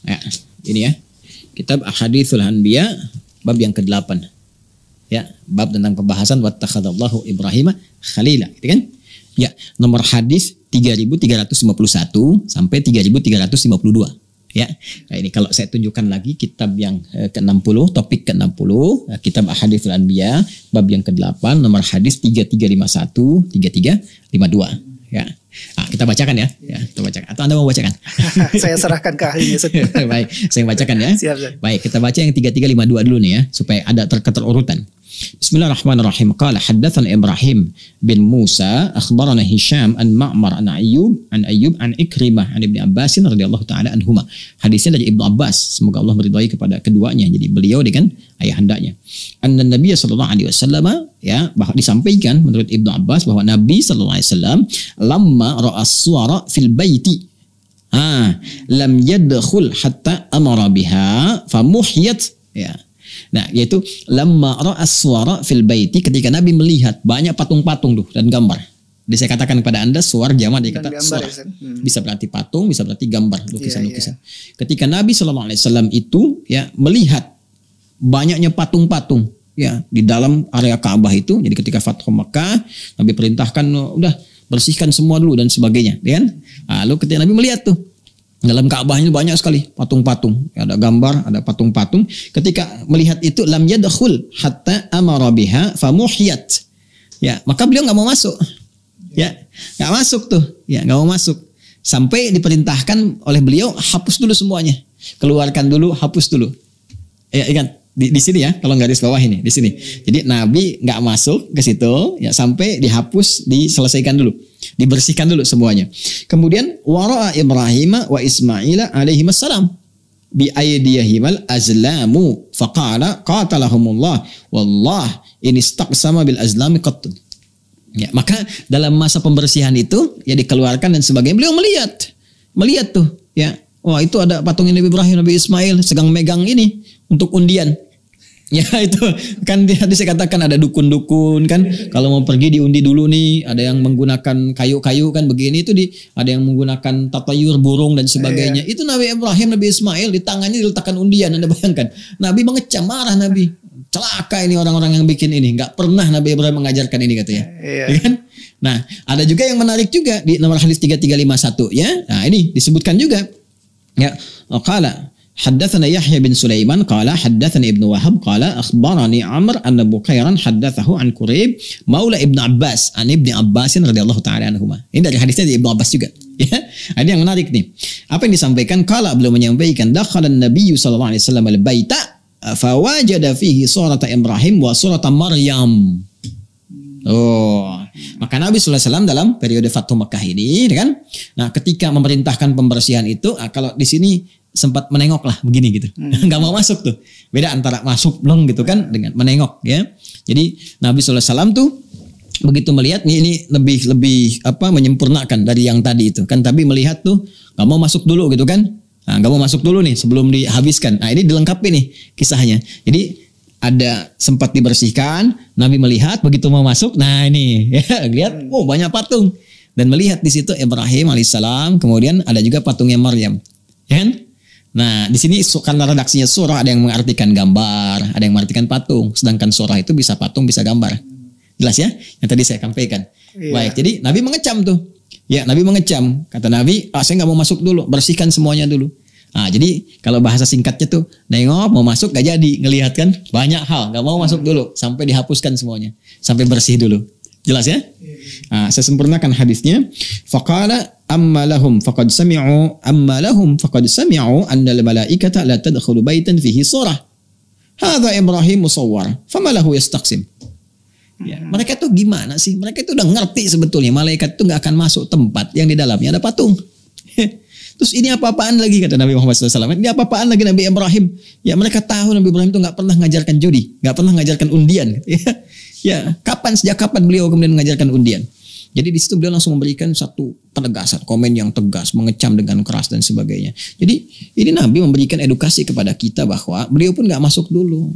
Ya, ini ya. Kitab Ahaditsul Anbiya bab yang ke-8. Ya, bab tentang pembahasan wattakhadallahu Ibrahima khalila, gitu kan? Ya, nomor hadis 3351 sampai 3352. Ya, nah ini kalau saya tunjukkan lagi kitab yang ke-60, topik ke-60, kitab Ahaditsul Anbiya, bab yang ke-8, nomor hadis 3351, 3352. Ya, kita bacakan ya. Ya, kita bacakan. Atau Anda mau bacakan? Saya serahkan ke ahlinya. Baik, saya bacakan ya. Siap. Baik, kita baca yang 3352 dulu nih ya, supaya ada keterurutan. Bismillahirrahmanirrahim. Qala haddatsana Ibrahim bin Musa akhbarana Hisham an Ma'mar an Ayyub an Ikrimah an Ibnu Abbas radhiyallahu taala anhuma. Hadisnya dari Ibnu Abbas, semoga Allah meridhai kepada keduanya. Jadi beliau dengan ayahandanya. Anna Nabi sallallahu alaihi wasallam ya, bahwa disampaikan menurut Ibnu Abbas bahwa Nabi sallallahu alaihi wasallam lamma ra'a as-suwara fil baiti lam yadkhul hatta amara biha famuhiyat ya. Nah, yaitu lamma ra'as suwara fil baiti, ketika Nabi melihat banyak patung-patung tuh dan gambar. Jadi saya katakan kepada Anda suwar jamak dari kata suwar. Bisa berarti patung, bisa berarti gambar, lukisan-lukisan. Ketika Nabi sallallahu alaihi wasallam itu ya melihat banyaknya patung-patung ya di dalam area Ka'bah itu. Jadi ketika Fathu Makkah, Nabi perintahkan udah bersihkan semua dulu dan sebagainya, ya kan? Lalu ketika Nabi melihat tuh dalam Ka'bahnya banyak sekali patung-patung, ada gambar, ada patung-patung. Ketika melihat itu lam yadkhul hatta amara biha famuhiyat. Ya, maka beliau nggak mau masuk. Ya, nggak masuk tuh. Ya, nggak mau masuk. Sampai diperintahkan oleh beliau hapus dulu semuanya. Keluarkan dulu, hapus dulu. Ya, ingat di sini ya, kalau nggak di bawah ini, di sini. Jadi Nabi nggak masuk ke situ ya sampai dihapus, diselesaikan dulu. Dibersihkan dulu semuanya. Kemudian wara'a Ibrahim wa Ismail alaihi wassalam bi aydiyahimal azlamu faqala qatalahumullah wallah in istaqsama bil azlami qattun. Ya, maka dalam masa pembersihan itu ya dikeluarkan dan sebagainya, beliau melihat tuh ya, wah itu ada patungnya Nabi Ibrahim, Nabi Ismail sedang megang ini untuk undian. Ya itu kan tadi saya katakan ada dukun-dukun kan, kalau mau pergi diundi dulu nih, ada yang menggunakan kayu-kayu kan begini, itu ada yang menggunakan tatayur burung dan sebagainya. Itu Nabi Ibrahim, Nabi Ismail di tangannya diletakkan undian. Anda bayangkan, Nabi mengecam, marah Nabi, celaka ini orang-orang yang bikin ini, nggak pernah Nabi Ibrahim mengajarkan ini katanya. Ya kan? Nah ada juga yang menarik juga di nomor hadis 3351 ya. Nah ini disebutkan juga ya, qala حدثنا يحيى بن سليمان قال حدثني ابن وهب قال أخبرني عمرو أن بكيرا حدثه عن كريب مولى ابن عباس عن ابن عباس radhiyallahu taala anhuma. Ini dari hadisnya dari Ibnu Abbas juga. Ya, ada yang menarik nih. Apa yang disampaikan? Kala beliau menyampaikan, dakhala an-nabiy sallallahu alaihi wasallam al-baita fawajada fihi surata Ibrahim wa surata Maryam. Maka Nabi sallallahu alaihi wasallam dalam periode Fathu Makkah ini kan. Nah, ketika memerintahkan pembersihan itu, kalau di sini sempat menengok lah begini gitu, nggak mau masuk tuh. Beda antara masuk blong gitu kan dengan menengok ya. Jadi Nabi SAW tuh begitu melihat ini lebih menyempurnakan dari yang tadi itu kan. Tapi melihat tuh nggak mau masuk dulu gitu kan. Nah, nggak mau masuk dulu nih sebelum dihabiskan. Nah, ini dilengkapi nih kisahnya. Jadi ada sempat dibersihkan, Nabi melihat begitu mau masuk. Nah, ini ya, lihat, oh banyak patung. Dan melihat di situ Ibrahim alaihissalam, kemudian ada juga patungnya Maryam. Ya kan? Nah, di sini karena redaksinya surah ada yang mengartikan gambar, ada yang mengartikan patung. Sedangkan surah itu bisa patung, bisa gambar. Jelas ya? Yang tadi saya sampaikan. Iya. Baik, jadi Nabi mengecam tuh. Ya, Nabi mengecam. Kata Nabi, saya nggak mau masuk dulu, bersihkan semuanya dulu. Nah, jadi kalau bahasa singkatnya tuh, nengok mau masuk gak jadi, ngelihat kan banyak hal, nggak mau masuk dulu sampai dihapuskan semuanya, sampai bersih dulu. Jelas ya? Nah, saya sempurnakan hadisnya. Faqala amma lahum faqad sami'u anna al-malaikata la tadkhulu baitan fihi surah. Hadza Ibrahim musawwar. Fama lahu yastaqsim. Ya, mereka tuh gimana sih? Mereka itu udah ngerti sebetulnya malaikat itu nggak akan masuk tempat yang di dalamnya ada patung. Terus ini apa-apaan lagi kata Nabi Muhammad SAW. Ini apa-apaan lagi Nabi Ibrahim? Ya mereka tahu Nabi Ibrahim itu nggak pernah mengajarkan judi, nggak pernah mengajarkan undian. Ya, sejak kapan beliau kemudian mengajarkan undian? Jadi di situ beliau langsung memberikan satu penegasan, komen yang tegas, mengecam dengan keras dan sebagainya. Jadi ini Nabi memberikan edukasi kepada kita bahwa beliau pun nggak masuk dulu.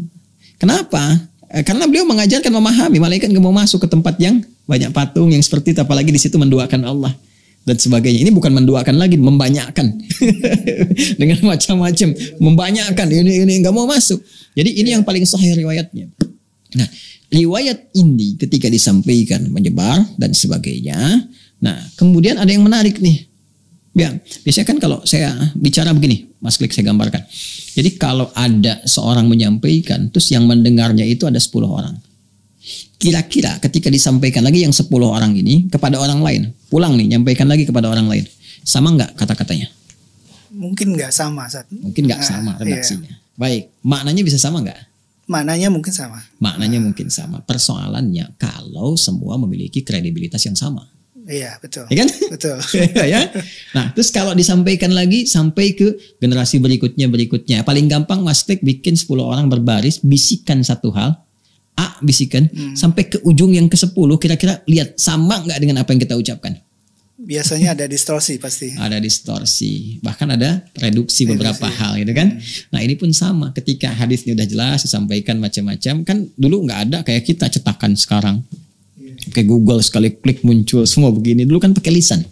Kenapa? Karena beliau mengajarkan memahami malaikat nggak mau masuk ke tempat yang banyak patung yang seperti itu, apalagi di situ menduakan Allah dan sebagainya. Ini bukan menduakan lagi, membanyakkan dengan macam-macam, membanyakkan ini nggak mau masuk. Jadi ini yang paling sahih riwayatnya. Nah, riwayat ini ketika disampaikan menyebar dan sebagainya. Nah, kemudian ada yang menarik nih. Ya, biasanya kan kalau saya bicara begini, Mas Klik saya gambarkan. Jadi kalau ada seorang menyampaikan, terus yang mendengarnya itu ada 10 orang. Kira-kira ketika disampaikan lagi yang 10 orang ini kepada orang lain, pulang nih, nyampaikan lagi kepada orang lain. Sama nggak kata-katanya? Mungkin nggak sama, Sat. Mungkin nggak sama redaksinya. Iya. Baik, maknanya bisa sama nggak? Maknanya mungkin sama. Maknanya mungkin sama. Persoalannya kalau semua memiliki kredibilitas yang sama. Iya, betul. Ya kan? Betul. Ya. Nah, terus kalau disampaikan lagi sampai ke generasi berikutnya. Paling gampang Mas Tek bikin 10 orang berbaris, bisikan satu hal. Bisikan sampai ke ujung yang ke-10, kira-kira lihat sama nggak dengan apa yang kita ucapkan? Biasanya ada distorsi pasti. Ada distorsi, bahkan ada reduksi beberapa hal gitu kan. Nah ini pun sama, ketika hadisnya udah jelas disampaikan macam-macam, kan dulu nggak ada kayak kita cetakan sekarang. Kayak Google sekali klik muncul semua begini. Dulu kan pakai lisan.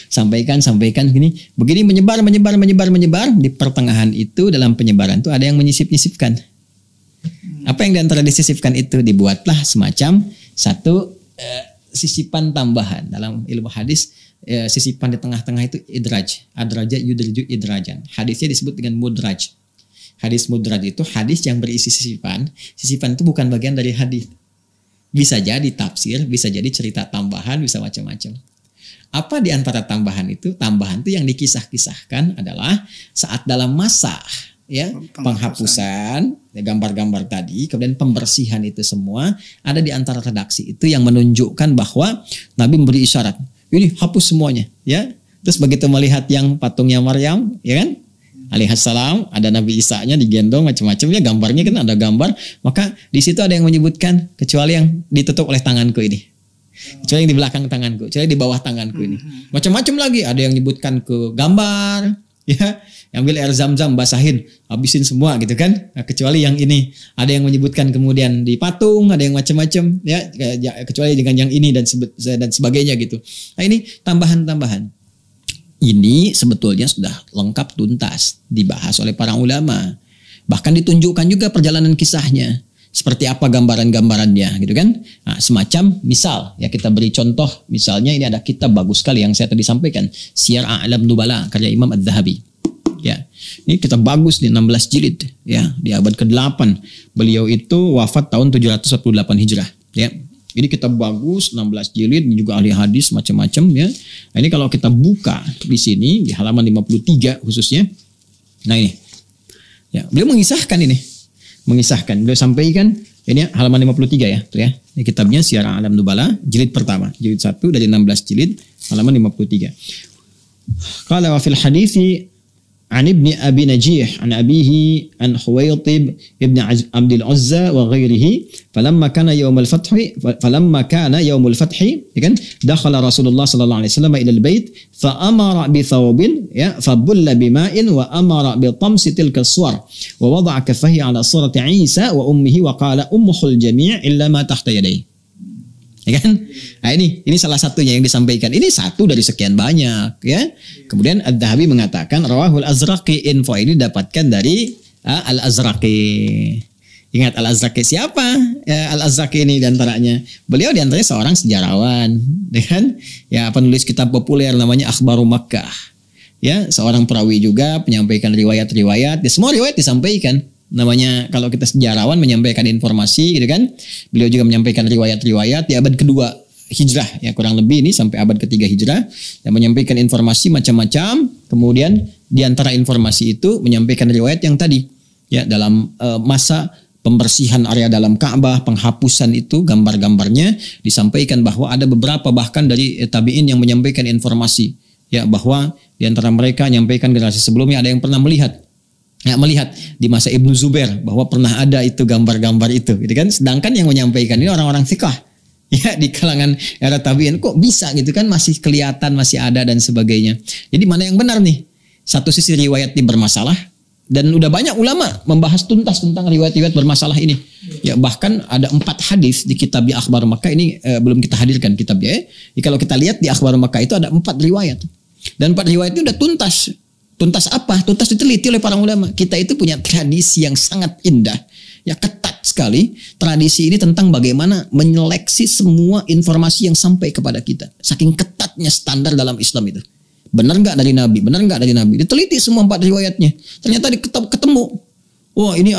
Sampaikan gini, begini menyebar. Di pertengahan itu dalam penyebaran itu ada yang menyisip-nyisipkan. Apa yang diantara disisipkan itu dibuatlah semacam satu sisipan tambahan dalam ilmu hadis. Sisipan di tengah-tengah itu idraj, adraja yudriju idrajan. Hadisnya disebut dengan mudraj. Hadis mudraj itu hadis yang berisi sisipan. Sisipan itu bukan bagian dari hadis. Bisa jadi tafsir, bisa jadi cerita tambahan, bisa macam-macam. Apa di antara tambahan itu? Tambahan itu yang dikisah-kisahkan adalah saat dalam masa penghapusan gambar-gambar tadi, kemudian pembersihan itu semua ada di antara redaksi itu yang menunjukkan bahwa Nabi memberi isyarat, ini hapus semuanya, ya. Terus begitu melihat yang patungnya Maryam, ya kan, alaihissalam, ada Nabi Isa-nya digendong macam-macam, ya gambarnya kan ada gambar, maka di situ ada yang menyebutkan kecuali yang ditutup oleh tanganku ini, kecuali yang di belakang tanganku, kecuali di bawah tanganku ini, macam-macam lagi, ada yang menyebutkan ke gambar, ya. Ambil air zam-zam, basahin, habisin semua gitu kan. Nah, kecuali yang ini, ada yang menyebutkan kemudian di patung, ada yang macam-macam, ya, kecuali dengan yang ini dan sebagainya gitu. Nah ini tambahan-tambahan. Ini sebetulnya sudah lengkap tuntas dibahas oleh para ulama. Bahkan ditunjukkan juga perjalanan kisahnya. Seperti apa gambaran-gambarannya gitu kan. Nah, semacam misal, ya kita beri contoh. Misalnya ini ada kitab bagus sekali yang saya tadi sampaikan. Siyar A'lam Nubala, karya Imam Adz-Dzahabi. Ya, ini kitab bagus nih, 16 jilid ya, di abad ke-8. Beliau itu wafat tahun 748 Hijrah ya. Ini kitab bagus, 16 jilid, juga ahli hadis macam-macam ya. Nah, ini kalau kita buka di sini di halaman 53 khususnya. Nah, ini. Ya, beliau mengisahkan ini. Beliau sampaikan ini halaman 53 ya, tuh ya. Ini kitabnya Siyar A'lam Nubala, jilid pertama, jilid 1 dari 16 jilid, halaman 53. Qala wa fil hadithi عن ابن أبي نجيح عن أبيه عن خويطب ابن عبد العزى وغيره فلما كان يوم الفتح دخل رسول الله صلى الله عليه وسلم إلى البيت فأمر بثوب فبل بماء وأمر بطمس تلك الصور ووضع كفيه على صورة عيسى وأمه وقال أمه الجميع إلا ما تحت يديه. Ya kan? Nah ini salah satunya yang disampaikan. Ini satu dari sekian banyak, ya. Kemudian Ad-Dhahabi mengatakan rawahul Azraqi, info ini dapatkan dari Al-Azraqi. Ingat Al-Azraqi siapa? Al-Azraqi ini diantaranya. Beliau diantaranya seorang sejarawan, ya kan? Ya, penulis kitab populer namanya Akhbaru Makkah. Ya, seorang perawi juga, penyampaikan riwayat-riwayat. Semua riwayat disampaikan. Namanya kalau kita sejarawan menyampaikan informasi, gitu kan? Beliau juga menyampaikan riwayat-riwayat di abad kedua Hijrah, ya kurang lebih ini sampai abad ketiga Hijrah, yang menyampaikan informasi macam-macam. Kemudian di antara informasi itu menyampaikan riwayat yang tadi, ya dalam masa pembersihan area dalam Ka'bah, penghapusan itu gambar-gambarnya disampaikan bahwa ada beberapa bahkan dari tabi'in yang menyampaikan informasi, ya bahwa di antara mereka menyampaikan generasi sebelumnya ada yang pernah melihat di masa Ibnu Zubair bahwa pernah ada itu gambar-gambar itu, gitu kan? Sedangkan yang menyampaikan ini orang-orang thiqah, ya di kalangan era tabi'in, kok bisa gitu kan, masih kelihatan, masih ada dan sebagainya. Jadi mana yang benar nih? Satu sisi riwayat ini bermasalah dan udah banyak ulama membahas tuntas tentang riwayat-riwayat bermasalah ini. Ya bahkan ada 4 hadis di kitab di Akhbar Makkah ini belum kita hadirkan kitabnya. Jadi kalau kita lihat di Akhbar Makkah itu ada 4 riwayat dan 4 riwayat itu udah tuntas. Tuntas apa? Tuntas diteliti oleh para ulama. Kita itu punya tradisi yang sangat indah, ya ketat sekali. Tradisi ini tentang bagaimana menyeleksi semua informasi yang sampai kepada kita. Saking ketatnya standar dalam Islam itu. Benar nggak dari Nabi? Benar nggak dari Nabi? Diteliti semua 4 riwayatnya. Ternyata ketemu. Wah ini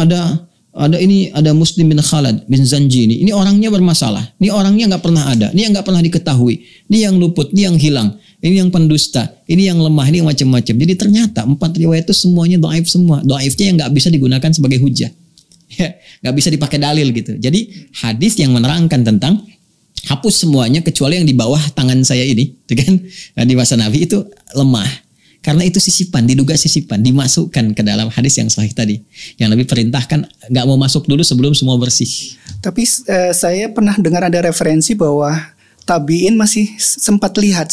ada Muslim bin Khalad bin Zanji ini. Ini orangnya bermasalah. Ini orangnya nggak pernah ada. Ini yang nggak pernah diketahui. Ini yang luput. Ini yang hilang. Ini yang pendusta, ini yang lemah, ini yang macam-macam. Jadi ternyata 4 riwayat itu semuanya dhaif semua. Dhaifnya yang nggak bisa digunakan sebagai hujah, ya, nggak bisa dipakai dalil gitu. Jadi hadis yang menerangkan tentang hapus semuanya kecuali yang di bawah tangan saya ini, kan? Nah, di masa Nabi itu lemah. Karena itu sisipan, diduga sisipan, dimasukkan ke dalam hadis yang sahih tadi. Yang Nabi perintahkan nggak mau masuk dulu sebelum semua bersih. Tapi saya pernah dengar ada referensi bahwa tabi'in masih sempat lihat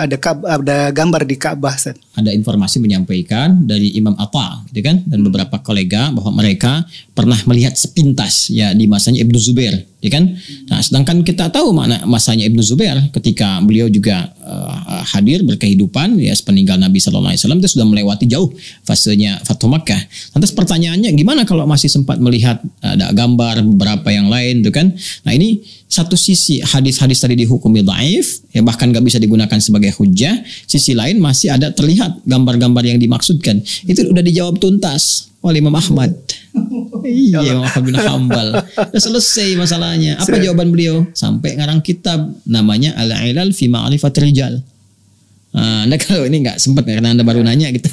ada gambar di Ka'bah. Ada informasi menyampaikan dari Imam Atta, gitu kan, dan beberapa kolega bahwa mereka pernah melihat sepintas ya di masanya Ibnu Zubair, gitu kan. Nah, sedangkan kita tahu masanya Ibnu Zubair ketika beliau juga hadir berkehidupan ya sepeninggal Nabi Sallallahu Alaihi Wasallam itu sudah melewati jauh fasenya Fathu Makkah. Lantas pertanyaannya gimana kalau masih sempat melihat ada gambar beberapa yang lain, gitu kan? Nah ini satu sisi hadis-hadis tadi dihukumi dhaif, ya bahkan gak bisa digunakan sebagai hujah. Sisi lain masih ada terlihat gambar-gambar yang dimaksudkan. Itu udah dijawab tuntas oleh Imam Ahmad. Iya, Imam Ahmad bin Hanbal. Udah selesai masalahnya. Apa jawaban beliau? Sampai ngarang kitab namanya Al-Ilal fi Ma'rifatir Rijal. Anda kalau ini nggak sempat karena Anda baru nanya, kita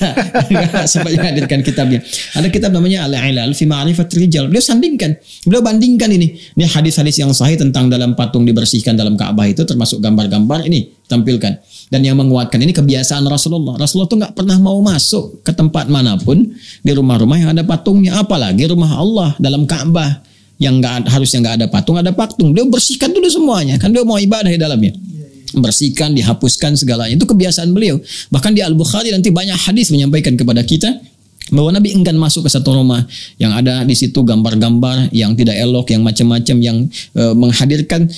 nggak sempat menghadirkan kitabnya. Ada kitab namanya Al-Ilal fi Ma'rifatir Rijal. Beliau bandingkan ini hadis-hadis yang sahih tentang dalam patung dibersihkan dalam Ka'bah itu termasuk gambar-gambar ini tampilkan. Dan yang menguatkan ini kebiasaan Rasulullah. Rasulullah tuh nggak pernah mau masuk ke tempat manapun di rumah-rumah yang ada patungnya, apalagi rumah Allah dalam Ka'bah yang harusnya nggak ada patung, ada patung. Beliau bersihkan dulu semuanya, kan beliau mau ibadah di dalamnya. Bersihkan, dihapuskan segalanya. Itu kebiasaan beliau. Bahkan di Al-Bukhari nanti banyak hadis menyampaikan kepada kita bahwa Nabi enggan masuk ke satu rumah yang ada di situ gambar-gambar yang tidak elok, yang macam-macam, yang menghadirkan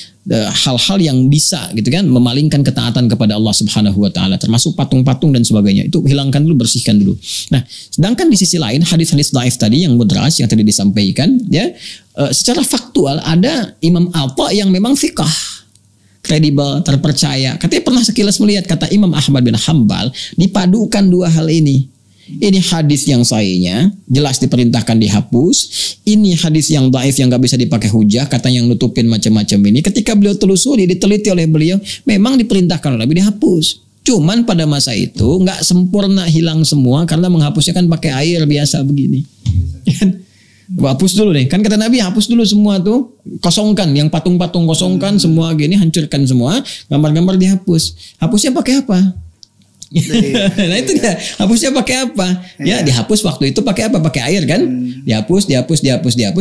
hal-hal yang bisa gitu kan memalingkan ketaatan kepada Allah Subhanahu wa taala, termasuk patung-patung dan sebagainya. Itu hilangkan dulu, bersihkan dulu. Nah, sedangkan di sisi lain hadis-hadis dhaif tadi yang mudraj yang tadi disampaikan ya, secara faktual ada Imam Atta yang memang thiqah, kredibel, terpercaya. Katanya pernah sekilas melihat, kata Imam Ahmad bin Hanbal, dipadukan 2 hal ini. Ini hadis yang sahihnya jelas diperintahkan dihapus. Ini hadis yang dhaif yang gak bisa dipakai hujah, kata yang nutupin macam-macam ini. Ketika beliau telusuri, diteliti oleh beliau, memang diperintahkan oleh Nabi dihapus. Cuman pada masa itu nggak sempurna, hilang semua karena menghapusnya kan pakai air biasa begini. Hapus dulu deh, kan kata Nabi hapus dulu semua tuh, kosongkan yang patung-patung, kosongkan semua gini, hancurkan semua, gambar-gambar dihapus. Hapusnya pakai apa? Nah itu dia, hapusnya pakai apa? Ya dihapus waktu itu pakai apa? Pakai air kan? Dihapus.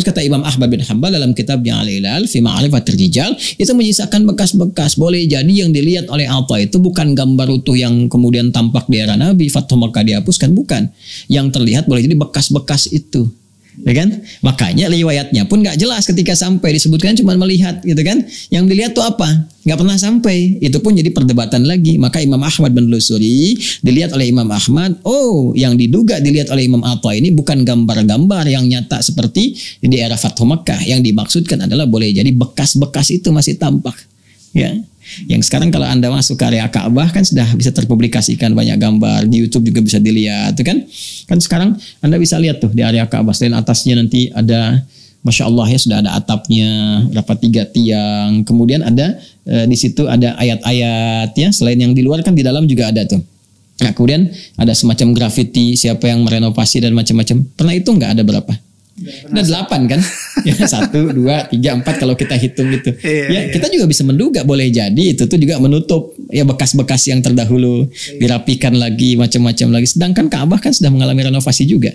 Kata Imam Ahmad bin Hanbal dalam kitabnya Al-Ilal fi Ma'rifatir Rijal, itu menyisakan bekas-bekas. Boleh jadi yang dilihat oleh Atta itu bukan gambar utuh yang kemudian tampak di era Nabi, Fathu Makkah dihapuskan, bukan. Yang terlihat boleh jadi bekas-bekas itu. Ya kan? Makanya riwayatnya pun nggak jelas ketika sampai, disebutkan cuma melihat gitu kan. Yang dilihat tuh apa? Nggak pernah sampai. Itu pun jadi perdebatan lagi. Maka Imam Ahmad menelusuri, dilihat oleh Imam Ahmad, oh yang diduga dilihat oleh Imam Atta ini bukan gambar-gambar yang nyata seperti di era Fathu Makkah. Yang dimaksudkan adalah boleh jadi bekas-bekas itu masih tampak. Ya. Yang sekarang kalau Anda masuk ke area Ka'bah kan sudah bisa terpublikasikan banyak gambar, di YouTube juga bisa dilihat, kan? Kan sekarang Anda bisa lihat tuh di area Ka'bah, selain atasnya nanti ada, Masya Allah ya, sudah ada atapnya, berapa 3 tiang, kemudian ada di situ ada ayat-ayat ya, selain yang di luar kan di dalam juga ada tuh. Nah kemudian ada semacam grafiti, siapa yang merenovasi dan macam-macam. Pernah itu nggak ada berapa? Ada 8 kan? Ya 1, 2, 3, 4 kalau kita hitung gitu. Kita juga bisa menduga boleh jadi itu tuh juga menutup ya bekas-bekas yang terdahulu, dirapikan lagi macam-macam lagi. Sedangkan Ka'bah kan sudah mengalami renovasi juga.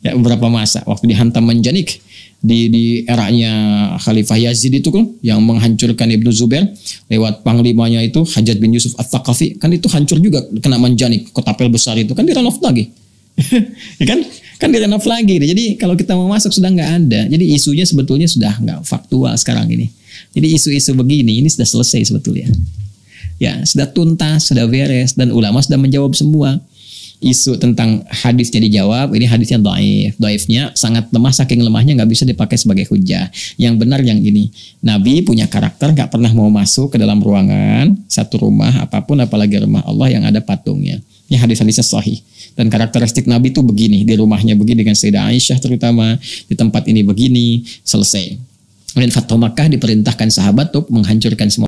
Ya beberapa masa waktu dihantam Manjanik di eranya Khalifah Yazid itu kan yang menghancurkan Ibnu Zubair lewat panglimanya itu Hajjaj bin Yusuf Ats-Tsaqafi, kan itu hancur juga kena Manjanik, kotapel besar itu kan direnov lagi. Ya kan direnov lagi. Jadi kalau kita mau masuk sudah nggak ada. Jadi isunya sebetulnya sudah nggak faktual sekarang ini. Jadi isu-isu begini ini sudah selesai sebetulnya. Ya sudah tuntas, sudah beres, dan ulama sudah menjawab semua. Isu tentang hadisnya dijawab, ini hadisnya dhaif. Dhaifnya sangat lemah, saking lemahnya nggak bisa dipakai sebagai hujah. Yang benar yang ini, Nabi punya karakter nggak pernah mau masuk ke dalam ruangan satu rumah apapun, apalagi rumah Allah yang ada patungnya. Ini hadis-hadisnya sahih. Dan karakteristik Nabi itu begini, di rumahnya begini dengan Sayyidah Aisyah terutama, di tempat ini begini, selesai. Kemudian Fathu Makkah diperintahkan sahabat untuk menghancurkan semua